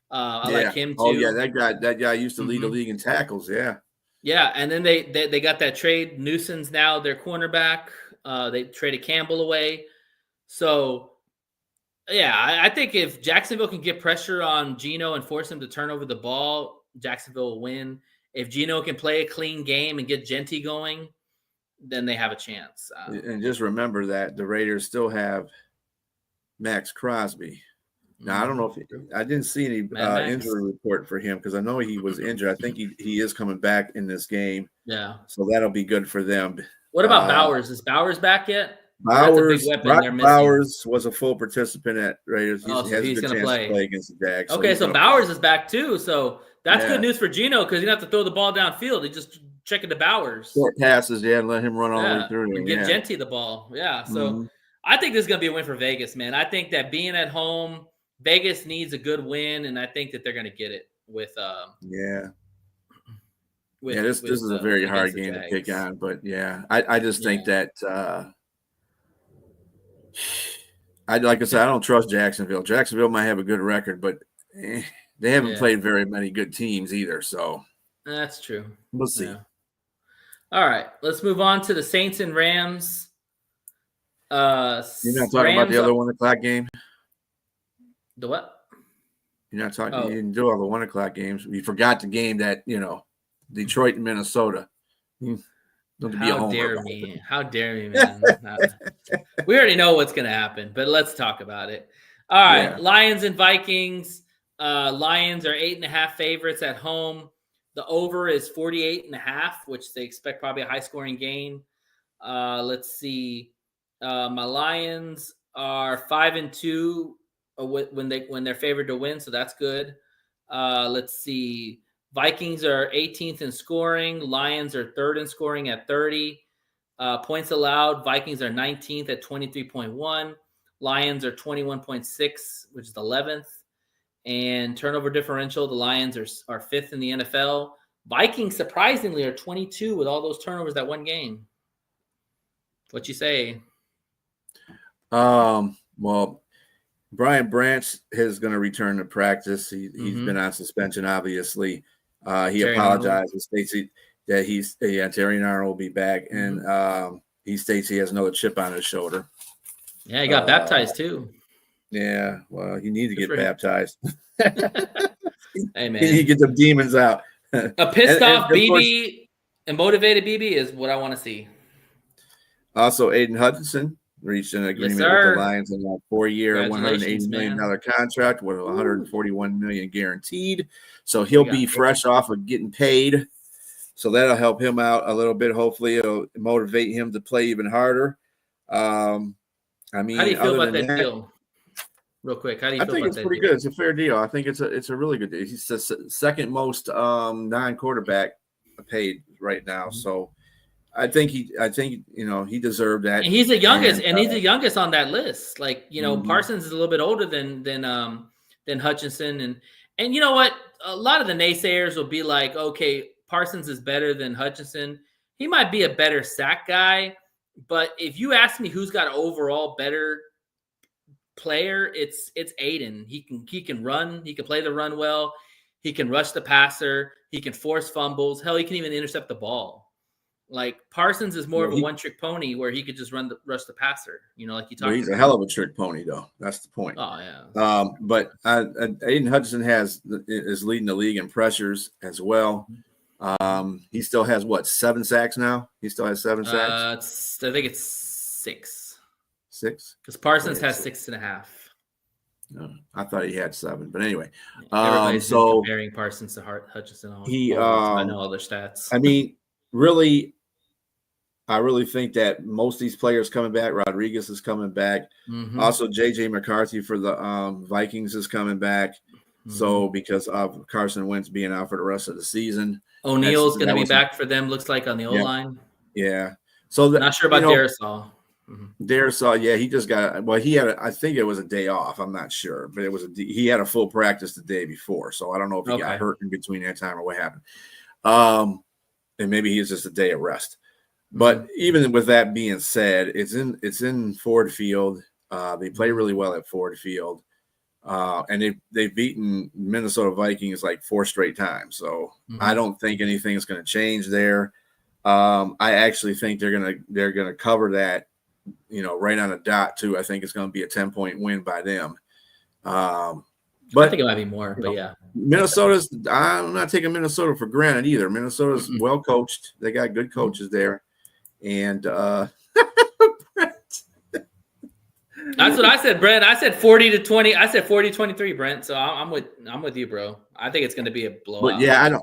I like him too. Oh yeah, that guy used to lead the league in tackles. Yeah. Yeah, and then they got that trade. Newson's now their cornerback. They traded Campbell away. So, yeah, I think if Jacksonville can get pressure on Geno and force him to turn over the ball, Jacksonville will win. If Geno can play a clean game and get Genty going, then they have a chance. And just remember that the Raiders still have Max Crosby. Now, I don't know if I didn't see any injury report for him because I know he was injured. I think he is coming back in this game. Yeah. So that'll be good for them. What about Bowers? Is Bowers back yet? Bowers was a full participant at Raiders. He has he's going to play against the Jags. Okay, so Bowers is back too. So that's good news for Geno because you don't have to throw the ball downfield. He just check it to Bowers. Short passes, and let him run all the way through. And give Genty the ball. Yeah. So I think this is going to be a win for Vegas, man. I think that being at home, Vegas needs a good win, and I think that they're going to get it with this is a very hard game to pick on, but I just think that like I said, I don't trust Jacksonville. Jacksonville might have a good record, but they haven't played very many good teams either. So that's true. We'll see. Yeah. All right, let's move on to the Saints and Rams. You're not talking about the other 1 o'clock game? The what? You're not talking. You didn't do all the 1 o'clock games. You forgot the game that Detroit and Minnesota. How dare me? How dare me, man? We already know what's going to happen, but let's talk about it. All right, Lions and Vikings. Lions are 8.5 favorites at home. The over is 48.5, which they expect probably a high-scoring game. Let's see. My Lions are 5-2 when they're favored to win, so that's good. Let's see. Vikings are 18th in scoring. Lions are 3rd in scoring at 30. Points allowed. Vikings are 19th at 23.1. Lions are 21.6, which is 11th. And turnover differential, the Lions are 5th in the NFL. Vikings, surprisingly, are 22 with all those turnovers that one game. What you say? Well, Brian Branch is going to return to practice. He's been on suspension, obviously. He apologized and states that Terry Arnold will be back, and he states he has another chip on his shoulder. Yeah, he got baptized too. Yeah, well, you need to get baptized. Hey, man. You need to get the demons out. A pissed off BB and motivated BB is what I want to see. Also, Aiden Hutchinson reached an agreement with the Lions on a 4-year, $180 million contract with $141 million guaranteed. So he'll be fresh off of getting paid. So that'll help him out a little bit. Hopefully, it'll motivate him to play even harder. I mean, how do you feel about that deal? Real quick, how do you feel about that? I think it's pretty good. It's a fair deal. I think it's a really good deal. He's the second most non-quarterback paid right now. So I think he deserved that. And he's the youngest, he's the youngest on that list. Like, Parsons is a little bit older than Hutchinson, and you know what? A lot of the naysayers will be like, okay, Parsons is better than Hutchinson. He might be a better sack guy, but if you ask me who's got an overall better player, it's Aiden. He can run. He can play the run well. He can rush the passer. He can force fumbles. Hell, he can even intercept the ball. Like Parsons is more of a one-trick pony where he could just rush the passer. Like you talked. He's a hell of a trick pony, though. That's the point. Oh yeah. But Aiden Hutchinson is leading the league in pressures as well. He still has 7 sacks now? He still has 7 sacks? I think it's 6. 6? Because Parsons has 6.5. No, I thought he had 7, but anyway. Everybody's been So comparing Parsons to Hutchinson. I know all their stats. I mean, really, I really think that most of these players coming back. Rodriguez is coming back. Mm-hmm. Also, J.J. McCarthy for the Vikings is coming back. Mm-hmm. So because of Carson Wentz being out for the rest of the season. O'Neill's going to be back for them, looks like, on the O-line. Yeah. So not sure about Darrisaw. Darrisaw, yeah, he just got. Well, he had. I think it was a day off. I'm not sure, but he had a full practice the day before. So I don't know if he got hurt in between that time or what happened. And maybe he's just a day of rest. But even with that being said, it's in Ford Field. They play really well at Ford Field, and they've beaten Minnesota Vikings like 4 straight times. So I don't think anything's going to change there. I actually think they're gonna cover that. Right on a dot too. I think it's going to be a 10-point win by them. But I think it might be more, but yeah. I'm not taking Minnesota for granted either. Minnesota's well coached. They got good coaches there. And that's what I said, Brent. I said 40-20. I said 40-23, Brent. So I'm with you, bro. I think it's going to be a blowout. But yeah,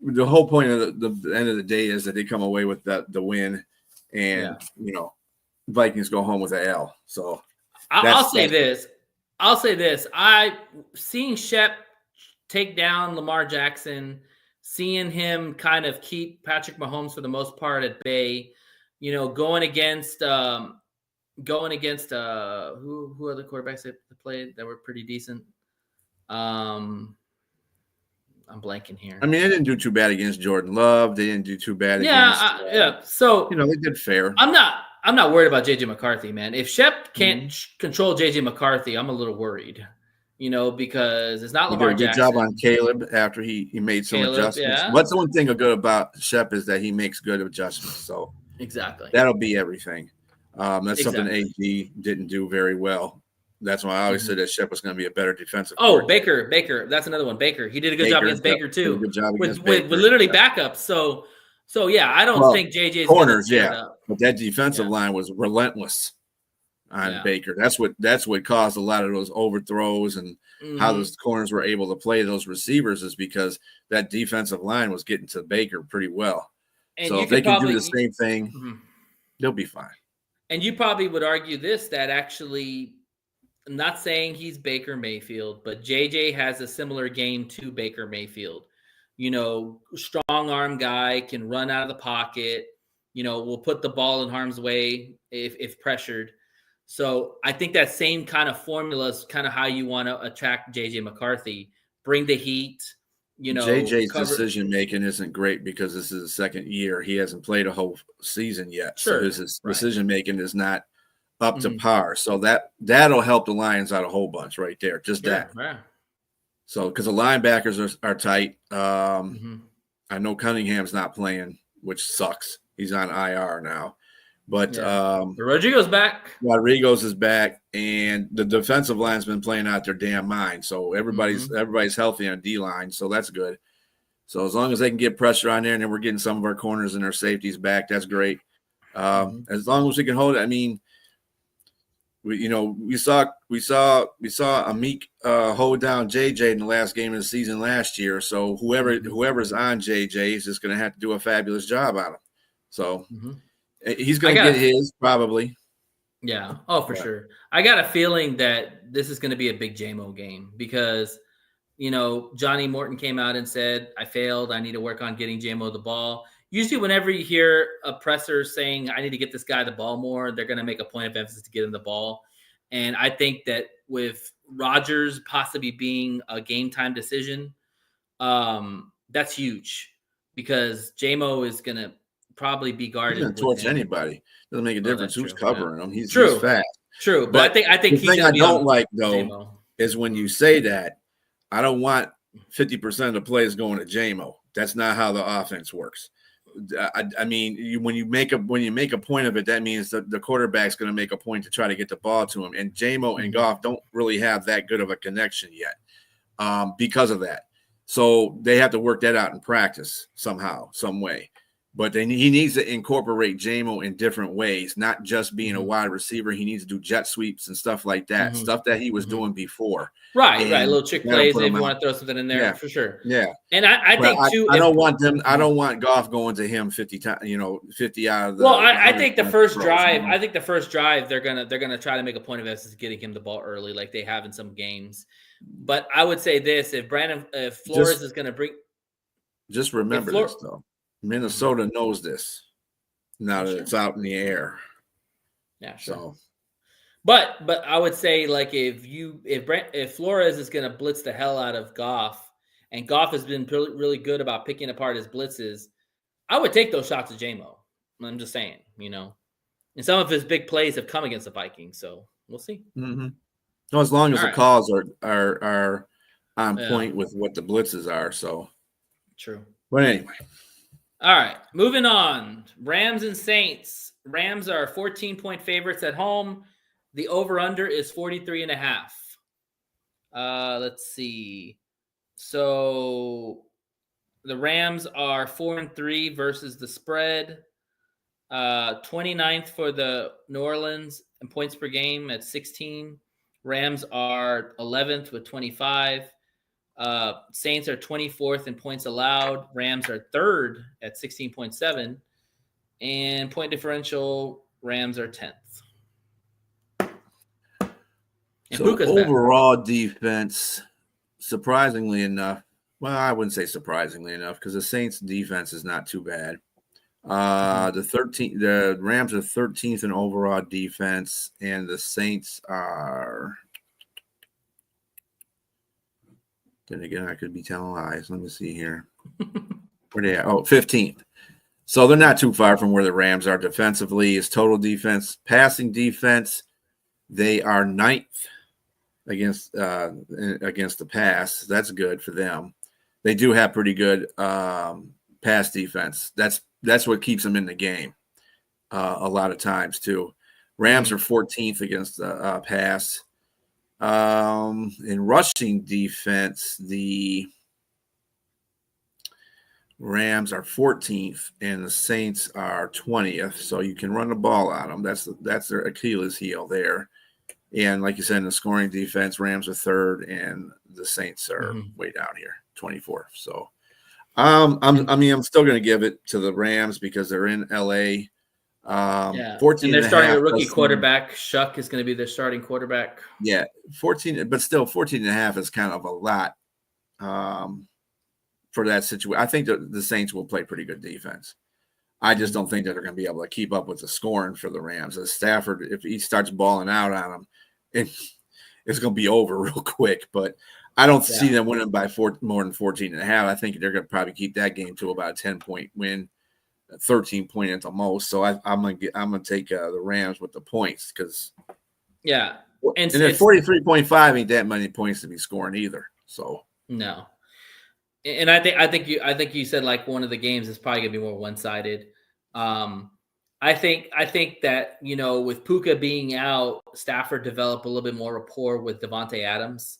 the whole point of the end of the day is that they come away with the win. And Vikings go home with an L. So I'll say this. I seeing Shep take down Lamar Jackson, seeing him kind of keep Patrick Mahomes for the most part at bay. Going against who are the quarterbacks that played that were pretty decent. I'm blanking here. I mean, they didn't do too bad against Jordan Love. They didn't do too bad against. So they did fair. I'm not worried about JJ McCarthy, man. If Shep can't control JJ McCarthy, I'm a little worried. Because it's not Lamar Jackson. He did a good job on Caleb after he made some adjustments. Yeah. What's the one thing good about Shep is that he makes good adjustments. So exactly, that'll be everything. That's something AD didn't do very well. That's why I always said that Shep was going to be a better defensive. Oh, Baker. That's another one. Baker. He did a good job against Baker too. Good job with literally backups. So yeah, I don't think JJ's corners. Yeah, but that defensive line was relentless on Baker. That's what caused a lot of those overthrows and how those corners were able to play those receivers is because that defensive line was getting to Baker pretty well. And so if they can do the same thing, they'll be fine. And you probably would argue that actually. I'm not saying he's Baker Mayfield, but JJ has a similar game to Baker Mayfield. Strong arm guy, can run out of the pocket, will put the ball in harm's way if pressured. So I think that same kind of formula is kind of how you want to attract JJ McCarthy. Bring the heat, JJ's decision making isn't great because this is his second year. He hasn't played a whole season yet. Sure. So his decision making is not up to par. So that'll help the Lions out a whole bunch right there. Just that. Yeah. So because the linebackers are tight. I know Cunningham's not playing, which sucks. He's on IR now. But Rodrigo's back. Rodrigo's is back, and the defensive line's been playing out their damn mind. So everybody's healthy on D line, so that's good. So as long as they can get pressure on there, and then we're getting some of our corners and our safeties back, that's great. As long as we can hold it. I mean, we saw Amik hold down JJ in the last game of the season last year. So whoever's on JJ is just going to have to do a fabulous job on him. So he's going to get his probably. Yeah. Oh, for sure. I got a feeling that this is going to be a big JMO game because, Johnny Morton came out and said, I failed. I need to work on getting JMO the ball. Usually whenever you hear a presser saying, I need to get this guy the ball more, they're going to make a point of emphasis to get him the ball. And I think that with Rodgers possibly being a game time decision, that's huge because JMO is going to probably be guarded. He doesn't torch anybody. Doesn't make a difference who's covering him. He's fast. True. But I think the thing I don't like, though, is when you say that, I don't want 50% of the plays going to JMO. That's not how the offense works. I mean, when you make a point of it, that means that the quarterback's going to make a point to try to get the ball to him. And JMO and Goff don't really have that good of a connection yet because of that. So they have to work that out in practice somehow, some way. But he needs to incorporate JMO in different ways, not just being a wide receiver. He needs to do jet sweeps and stuff like that, stuff that he was doing before. Right. Little trick plays if you want to throw something in there, yeah, for sure. Yeah. And I think too. I don't want them. I don't want Goff going to him 50 times. 50 out of the. Well, I think the first drive. I think the first drive they're gonna try to make a point of emphasis getting him the ball early, like they have in some games. But I would say this: if Flores is gonna bring, just remember this though. Minnesota knows this now that it's out in the air. Yeah, sure. So. But I would say, like, if Flores is going to blitz the hell out of Goff, and Goff has been really good about picking apart his blitzes, I would take those shots at JMO. I'm just saying, and some of his big plays have come against the Vikings, so we'll see. No, as long as the calls are on point with what the blitzes are, so true. But anyway. All right, moving on. Rams and Saints. Rams are 14-point favorites at home. The over-under is 43.5. Let's see. So the Rams are 4-3 versus the spread. 29th for the New Orleans in points per game at 16. Rams are 11th with 25. Saints are 24th in points allowed. Rams are 3rd at 16.7. And point differential, Rams are 10th. And so overall defense, surprisingly enough, well, I wouldn't say surprisingly enough because the Saints defense is not too bad. The Rams are 13th in overall defense, and the Saints are. Then again, I could be telling lies. Let me see here. Where they at? 15th. So they're not too far from where the Rams are defensively. Is total defense, passing defense. They are 9th against the pass. That's good for them. They do have pretty good pass defense. That's what keeps them in the game a lot of times too. Rams are 14th against the pass. In rushing defense, the Rams are 14th and the Saints are 20th. So you can run the ball on them. That's their Achilles heel there. And like you said, in the scoring defense, Rams are 3rd and the Saints are way down here, 24th. So I'm still going to give it to the Rams because they're in LA. 14 and they're starting a rookie quarterback. Shuck is going to be their starting quarterback. Yeah, 14, but still 14.5 is kind of a lot for that situation. I think the Saints will play pretty good defense. I just don't think that they're going to be able to keep up with the scoring for the Rams. As Stafford, if he starts balling out on them, it's going to be over real quick. But I don't see them winning by more than 14.5. I think they're going to probably keep that game to about a 10-point win. 13-point at the most, so I'm gonna take the Rams with the points because and then 43.5 ain't that many points to be scoring either. So no, and I think you said like one of the games is probably gonna be more one-sided. I think that with Puka being out, Stafford developed a little bit more rapport with Devontae Adams,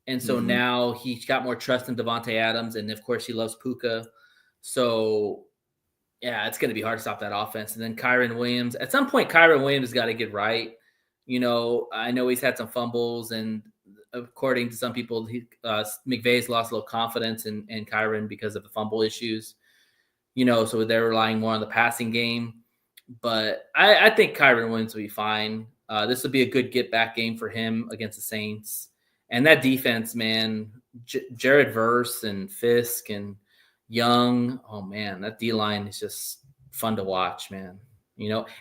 and so now he's got more trust in Devontae Adams, and of course he loves Puka, so. Yeah, it's going to be hard to stop that offense. And then Kyren Williams. At some point, Kyren Williams has got to get right. I know he's had some fumbles, and according to some people, McVay's lost a little confidence in Kyren because of the fumble issues. So they're relying more on the passing game. But I think Kyren Williams will be fine. This will be a good get-back game for him against the Saints. And that defense, man, Jared Verse and Fisk and Young, oh man, that D-line is just fun to watch, man.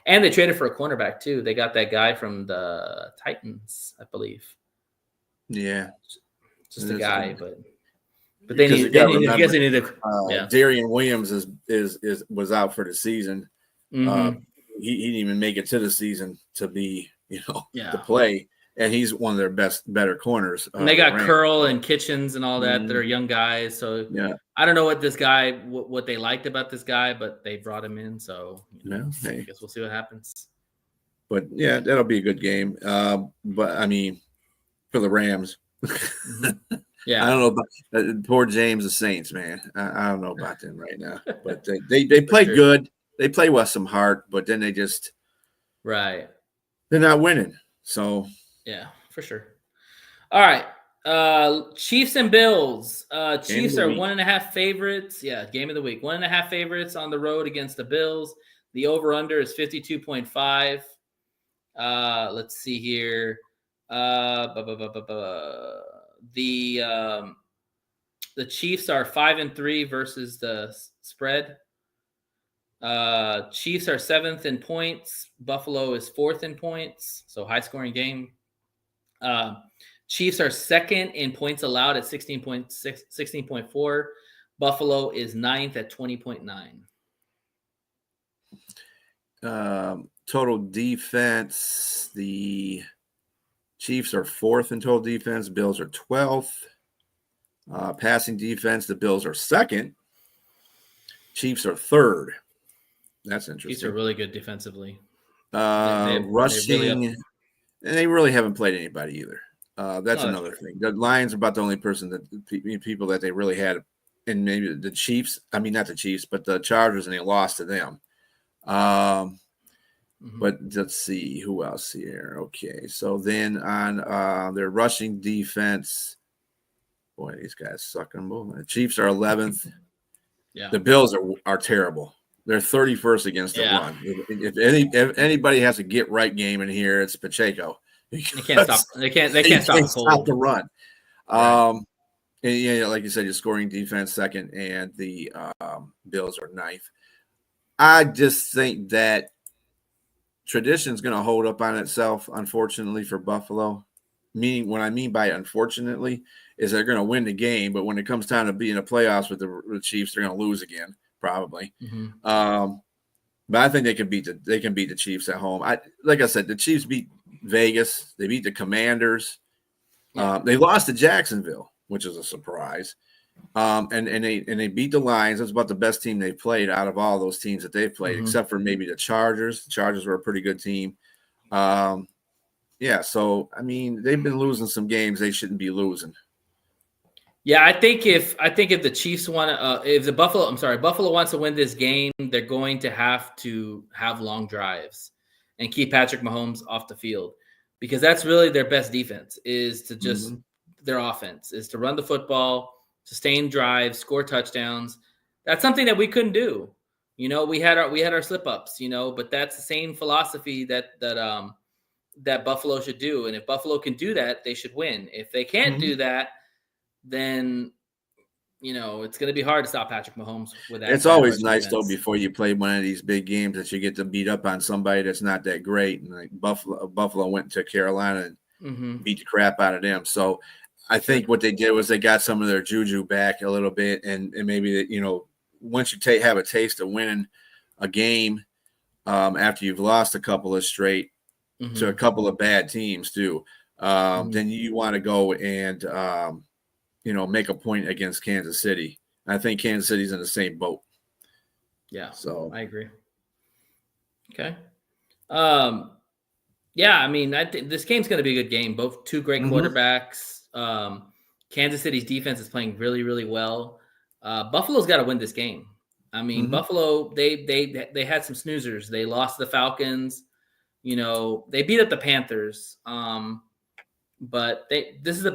And they traded for a cornerback too. They got that guy from the Titans, I believe. Yeah, just a guy, but they need to. Darian Williams was out for the season. He didn't even make it to the season to be to play. And he's one of their better corners. And they got Curl and Kitchens and all that are young guys. So I don't know what they liked about this guy, but they brought him in. So I guess we'll see what happens. But that'll be a good game. But I mean, for the Rams, Yeah, I don't know about poor James the Saints, man. I don't know about them right now, but they play sure. good. They play with some heart, but then Right. they're not winning. So Yeah, for sure. All right. Chiefs and Bills. game of Chiefs the are week. 1.5 favorites. Yeah, game of the week. 1.5 favorites on the road against the Bills. The over-under is 52.5. Let's see here. The the Chiefs are 5-3 versus the spread. Chiefs are 7th in points. Buffalo is 4th in points. So high scoring game. Chiefs are 2nd in points allowed at 16.4. Buffalo is 9th at 20.9. Total defense. The Chiefs are 4th in total defense. Bills are 12th. Passing defense. The Bills are 2nd. Chiefs are 3rd. That's interesting. Chiefs are really good defensively. Rushing, and they really haven't played anybody either. That's another thing. The Lions are about the only people that they really had, and maybe the Chiefs. I mean, not the Chiefs, but the Chargers, and they lost to them. But let's see who else here. Okay, so then on their rushing defense, boy, these guys suck on both. The Chiefs are 11th. Yeah, the Bills are terrible. They're 31st against the run. If anybody has a get right game in here, it's Pacheco. They can't stop. They can't stop the run. Right. And yeah, like you said, you're scoring defense 2nd, and the Bills are 9th. I just think that tradition is going to hold up on itself, unfortunately, for Buffalo. Meaning, what I mean by unfortunately is they're going to win the game, but when it comes time to be in the playoffs with the Chiefs, they're going to lose again, probably. But I think they can beat the Chiefs at home. Like I said, the Chiefs beat Vegas. They beat the Commanders. They lost to Jacksonville, which is a surprise. And they beat the Lions. That's about the best team they've played out of all those teams that they've played, except for maybe the Chargers. The Chargers were a pretty good team. Yeah, so I mean, they've been losing some games they shouldn't be losing. Yeah, I think if the Chiefs want to, if the Buffalo wants to win this game, they're going to have long drives and keep Patrick Mahomes off the field, because that's really their best defense, is to just their offense is to run the football, sustain drives, score touchdowns. That's something that we couldn't do. We had our slip ups, but that's the same philosophy that Buffalo should do. And if Buffalo can do that, they should win. If they can't do that, then it's going to be hard to stop Patrick Mahomes with that. It's always nice defense, though, before you play one of these big games, that you get to beat up on somebody that's not that great. And like Buffalo went to Carolina and beat the crap out of them. So I think what they did was they got some of their juju back a little bit, and maybe once you have a taste of winning a game after you've lost a couple of straight to a couple of bad teams too, then you want to go and make a point against Kansas City. I think Kansas City's in the same boat. Yeah, so I agree. Okay. Yeah, I mean, I think this game's going to be a good game. Both two great quarterbacks. Kansas City's defense is playing really, really well. Buffalo's got to win this game. I mean, Buffalo, they had some snoozers. They lost to the Falcons. They beat up the Panthers. But this is an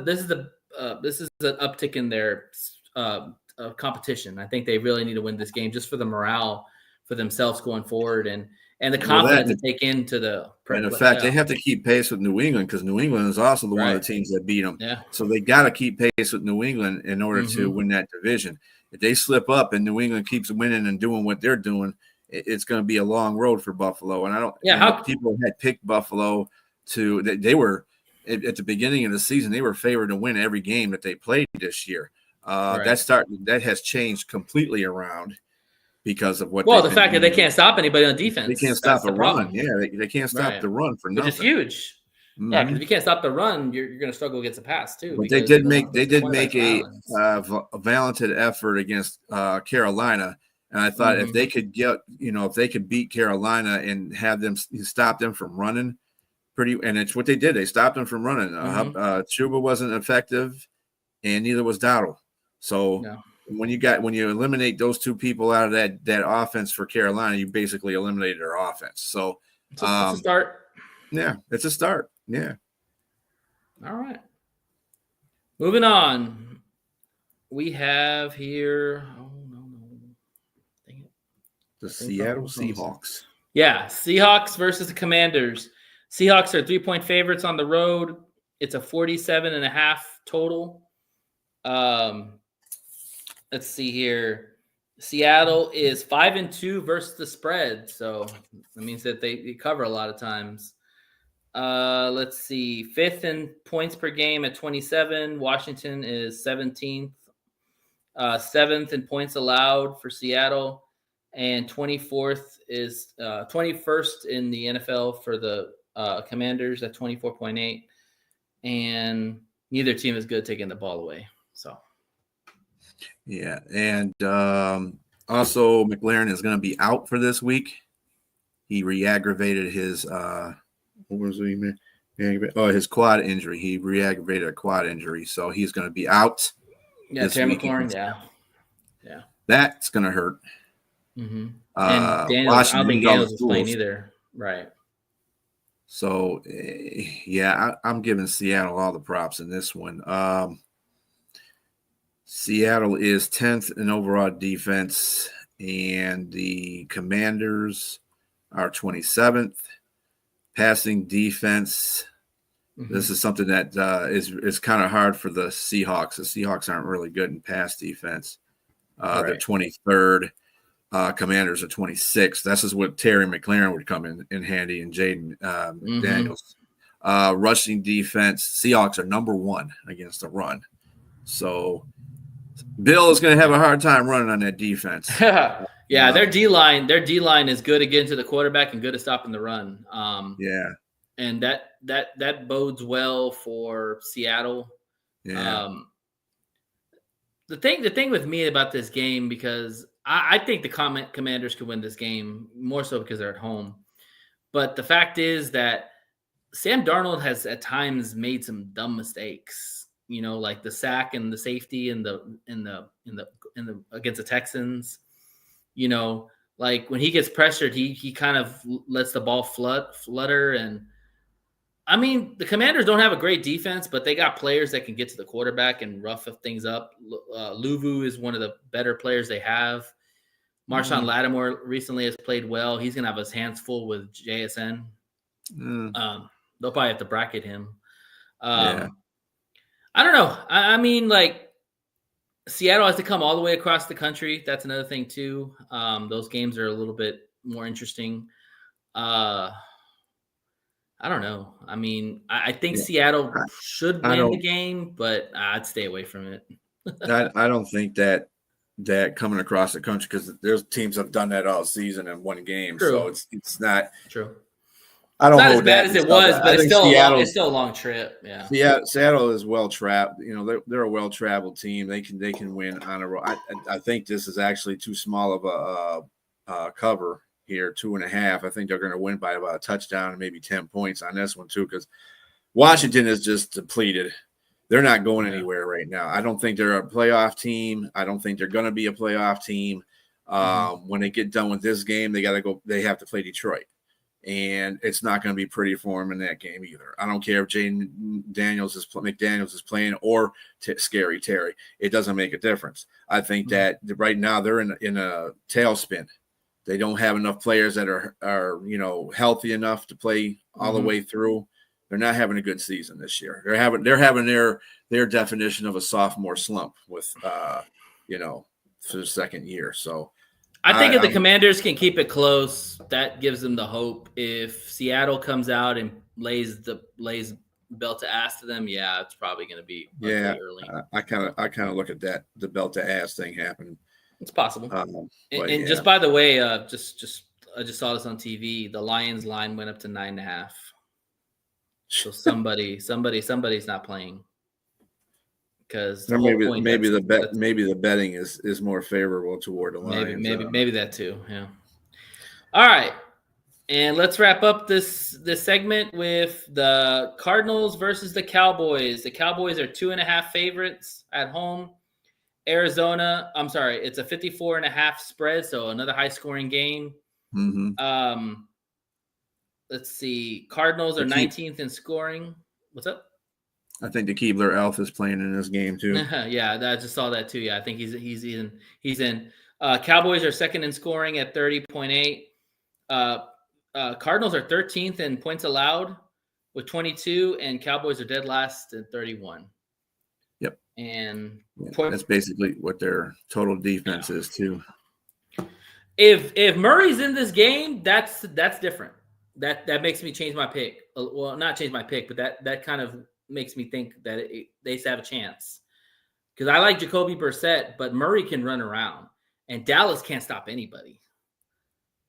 uptick in their competition. I think they really need to win this game just for the morale for themselves going forward and the confidence to take into the. And in fact, they have to keep pace with New England, because New England is also one of the teams that beat them. Yeah. So they got to keep pace with New England in order to win that division. If they slip up and New England keeps winning and doing what they're doing, it's going to be a long road for Buffalo. And I don't. Yeah. People had picked Buffalo to. They were at the beginning of the season. They were favored to win every game that they played this year. That has changed completely around. Because of what? Well, the fact that they can't stop anybody on defense. They can't stop the run. Yeah, they can't stop the run for nothing. Which is huge. Yeah, because if you can't stop the run, you're going to struggle against the pass too. But they did make a valiant effort against Carolina, and I thought if they could beat Carolina and have them stop them from running, and it's what they did. They stopped them from running. Chuba wasn't effective and neither was Dowdle. So No. when you eliminate those two people out of that offense for Carolina, you basically eliminated their offense. So it's a start. Yeah, it's a start. Yeah. All right. Moving on. We have here. Oh no. Dang it. The Seattle Seahawks. Yeah, Seahawks versus the Commanders. Seahawks are 3-point favorites on the road. It's a 47.5 total. Let's see here. Seattle is 5-2 versus the spread, so that means that they cover a lot of times. Let's see. 5th in points per game at 27. Washington is 17th. 7th in points allowed for Seattle, and 24th is 21st in the NFL for the Commanders at 24.8. And neither team is good taking the ball away. So, yeah, and also McLaren is going to be out for this week. He re-aggravated his his quad injury. He re-aggravated a quad injury, so he's going to be out. Yeah, Terry McLaurin, yeah, that's going to hurt. Mm-hmm. And Daniels, I don't think Daniels is playing either, right? So, yeah, I'm giving Seattle all the props in this one. Seattle is 10th in overall defense, and the Commanders are 27th. Passing defense, this is something that is kind of hard for the Seahawks. The Seahawks aren't really good in pass defense. They're 23rd. Commanders are 26th. This is what Terry McLaurin would come in handy, and Jaden Daniels. Rushing defense, Seahawks are number 1 against the run. So Bill is going to have a hard time running on that defense. Yeah, their D-line is good at getting to the quarterback and good at stopping the run. Yeah. And that bodes well for Seattle. Yeah. The thing with me about this game, because I think the Commanders could win this game, more so because they're at home. But the fact is that Sam Darnold has at times made some dumb mistakes. You know, like the sack and the safety in the against the Texans. You know, like when he gets pressured, he kind of lets the ball flutter. And I mean, the Commanders don't have a great defense, but they got players that can get to the quarterback and rough things up. Luvu is one of the better players they have. Marshawn Lattimore recently has played well. He's going to have his hands full with JSN. They'll probably have to bracket him. I don't know. I mean, like, Seattle has to come all the way across the country. That's another thing, too. Those games are a little bit more interesting. I don't know. I mean, I think Seattle should win the game, but I'd stay away from it. I don't think that coming across the country, because there's teams have done that all season and won games. True. So it's not true. I don't know not as bad as it was, but it's still a long trip. Yeah. Seattle is well traveled. You know, they're a well traveled team. They can win on a road. I think this is actually too small of a cover here, 2.5. I think they're going to win by about a touchdown and maybe 10 points on this one too, because Washington is just depleted. They're not going anywhere right now. I don't think they're a playoff team. I don't think they're going to be a playoff team. When they get done with this game, they have to play Detroit. And it's not going to be pretty for him in that game either. I don't care if McDaniels is playing or Scary Terry. It doesn't make a difference. I think that right now they're in a tailspin. They don't have enough players that are healthy enough to play all the way through. They're not having a good season this year. They're having their definition of a sophomore slump with for the second year. So I think if the Commanders can keep it close, that gives them the hope. If Seattle comes out and lays belt to ass to them, it's probably going to be early. I kind of look at that, the belt to ass thing happening. It's possible. And just by the way, I just saw this on TV. The Lions line went up to 9.5. So somebody's not playing. Because maybe the betting is more favorable toward the Lions. Maybe that too. Yeah. All right. And let's wrap up this segment with the Cardinals versus the Cowboys. The Cowboys are 2.5 favorites at home. Arizona, I'm sorry, it's a 54.5 spread, so another high scoring game. Let's see. Cardinals are 19th in scoring. What's up? I think the Keebler Elf is playing in this game too. Yeah, I just saw that too. Yeah, I think he's in. Cowboys are second in scoring at 30.8. Cardinals are 13th in points allowed with 22, and Cowboys are dead last at 31. Yep. And that's basically what their total defense is too. If Murray's in this game, that's different. That makes me change my pick. Well, not change my pick, but that kind of makes me think that they have a chance. Because I like Jacoby Brissett, but Murray can run around, and Dallas can't stop anybody.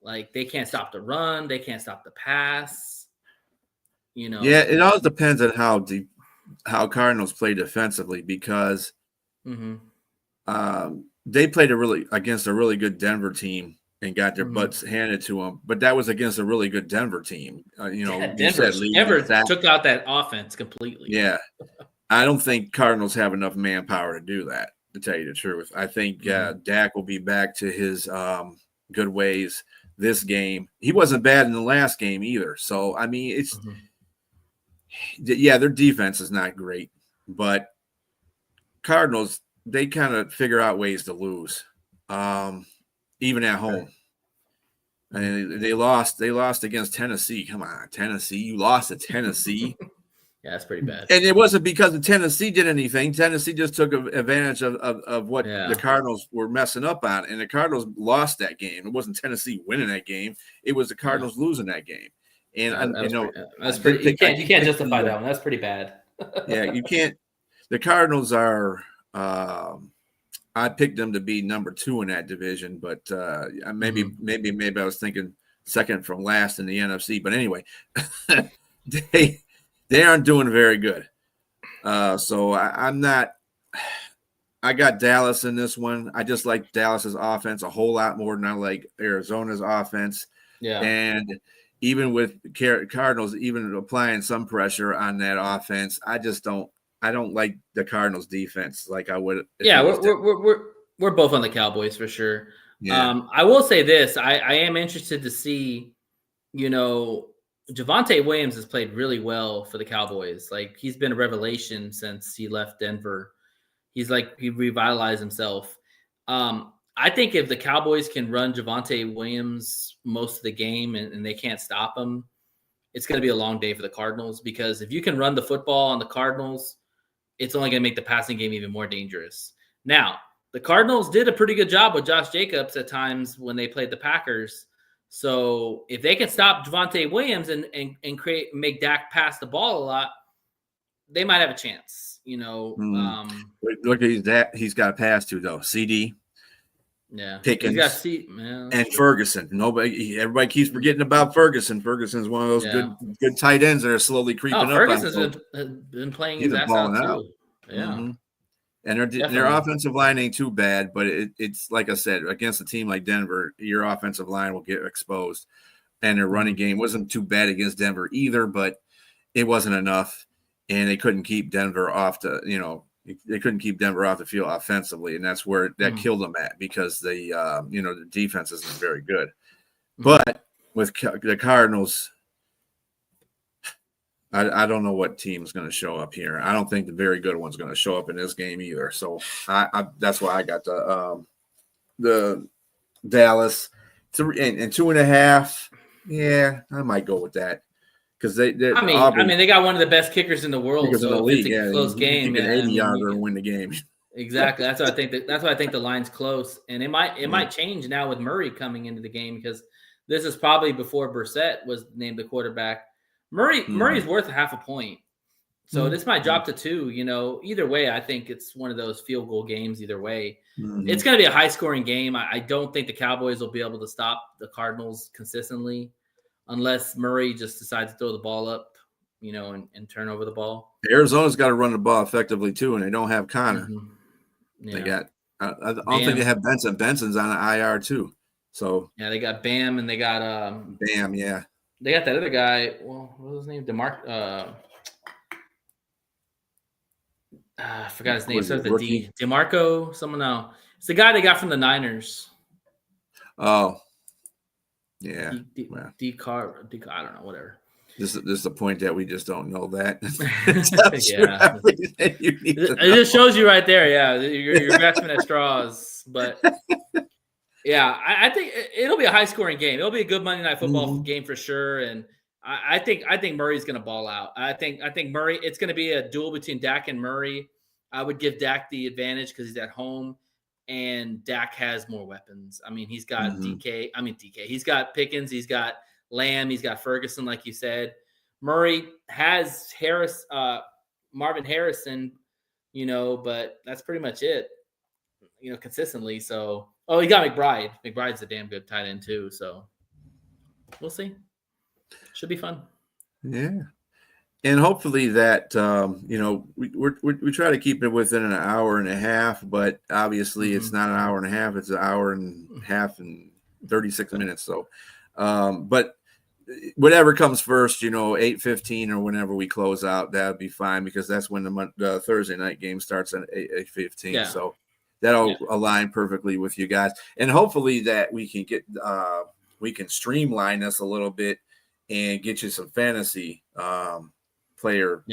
Like, they can't stop the run, they can't stop the pass. Yeah, it all depends on how Cardinals play defensively, because they played against a really good Denver team and got their butts handed to them, but that was against a really good Denver team. Denver took out that offense completely. Yeah, I don't think Cardinals have enough manpower to do that, to tell you the truth. I think Dak will be back to his good ways this game. He wasn't bad in the last game either. So, I mean, it's their defense is not great, but Cardinals, they kind of figure out ways to lose, even at home. And they lost against Tennessee. Come on, Tennessee. You lost to Tennessee. Yeah, that's pretty bad. And it wasn't because the Tennessee did anything. Tennessee just took advantage of what the Cardinals were messing up on. And the Cardinals lost that game. It wasn't Tennessee winning that game. It was the Cardinals losing that game. And that's pretty. You can't justify that one. That's pretty bad. Yeah, you can't. The Cardinals are. I picked them to be number 2 in that division, but maybe I was thinking second from last in the NFC. But anyway, they aren't doing very good. So I'm not. I got Dallas in this one. I just like Dallas's offense a whole lot more than I like Arizona's offense. Yeah, and even with Cardinals, even applying some pressure on that offense, I don't like the Cardinals defense like I would. Yeah, we're both on the Cowboys for sure. Yeah. I will say this. I am interested to see, Javonte Williams has played really well for the Cowboys. Like, he's been a revelation since he left Denver. He revitalized himself. I think if the Cowboys can run Javonte Williams most of the game and they can't stop him, it's going to be a long day for the Cardinals, because if you can run the football on the Cardinals, it's only going to make the passing game even more dangerous. Now, the Cardinals did a pretty good job with Josh Jacobs at times when they played the Packers. So if they can stop Javonte Williams and make Dak pass the ball a lot, they might have a chance. Look at that. He's got a pass to, though. CD. Yeah, Pickens and Ferguson. Everybody keeps forgetting about Ferguson. Ferguson's one of those good tight ends that are slowly creeping up. Ferguson's been playing his ass out too. Yeah, and their offensive line ain't too bad, but it's like I said, against a team like Denver, your offensive line will get exposed, and their running game wasn't too bad against Denver either, but it wasn't enough, and they couldn't keep Denver off They couldn't keep Denver off the field offensively, and that's where that killed them at, because the defense isn't very good. But with the Cardinals, I don't know what team's going to show up here. I don't think the very good one's going to show up in this game either. So that's why I got the Dallas and 2.5. Yeah, I might go with that. Because they got one of the best kickers in the world. So in the league, it's a close game, an 80-yarder and win the game. Exactly. That's why I think the line's close, and it might change now with Murray coming into the game, because this is probably before Brissett was named the quarterback. Murray's worth half a point, so this might drop to 2. Either way, I think it's one of those field goal games. Either way, it's going to be a high scoring game. I don't think the Cowboys will be able to stop the Cardinals consistently, unless Murray just decides to throw the ball up, and turn over the ball. Arizona's got to run the ball effectively too, and they don't have Connor. Yeah. They got. I don't think they have Benson. Benson's on an IR too. So yeah, they got Bam and they got Bam, yeah. They got that other guy. Well, what was his name? I forgot his name. Was it Starts with rookie? D. DeMarco. Someone now. It's the guy they got from the Niners. Oh, yeah. I don't know. Whatever. This is the point that we just don't know that. Yeah, it just shows you right there. Yeah, you're grasping at straws. But yeah, I think it'll be a high scoring game. It'll be a good Monday Night Football game for sure. And I think Murray's going to ball out. I think Murray. It's going to be a duel between Dak and Murray. I would give Dak the advantage because he's at home, and Dak has more weapons. I mean, he's got DK. He's got Pickens. He's got Lamb. He's got Ferguson, like you said. Murray has Marvin Harrison, but that's pretty much it, consistently. So, he got McBride. McBride's a damn good tight end too. So we'll see. Should be fun. Yeah. And hopefully that, we try to keep it within an hour and a half, but obviously it's not an hour and a half. It's an hour and a half and 36 minutes. So, but whatever comes first, 8:15 or whenever we close out, that would be fine because that's when the Thursday night game starts at 8:15. Yeah. So that'll align perfectly with you guys. And hopefully that we can we can streamline this a little bit and get you some fantasy player,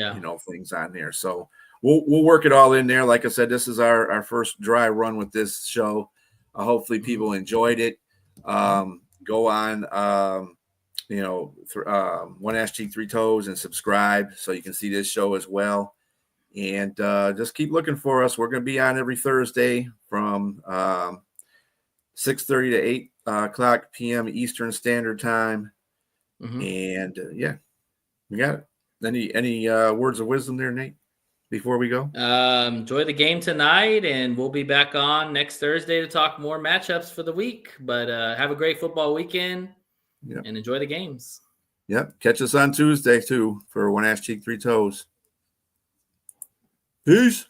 things on there. So we'll work it all in there. Like I said, this is our first dry run with this show. Hopefully people enjoyed it. Go on, One Ass Cheek Three Toes and subscribe so you can see this show as well. And just keep looking for us. We're going to be on every Thursday from 6:30 to 8 o'clock p.m. Eastern Standard Time. And we got it. Any words of wisdom there, Nate, before we go? Enjoy the game tonight, and we'll be back on next Thursday to talk more matchups for the week. But have a great football weekend and enjoy the games. Yep. Catch us on Tuesday, too, for One Ass Cheek, Three Toes. Peace.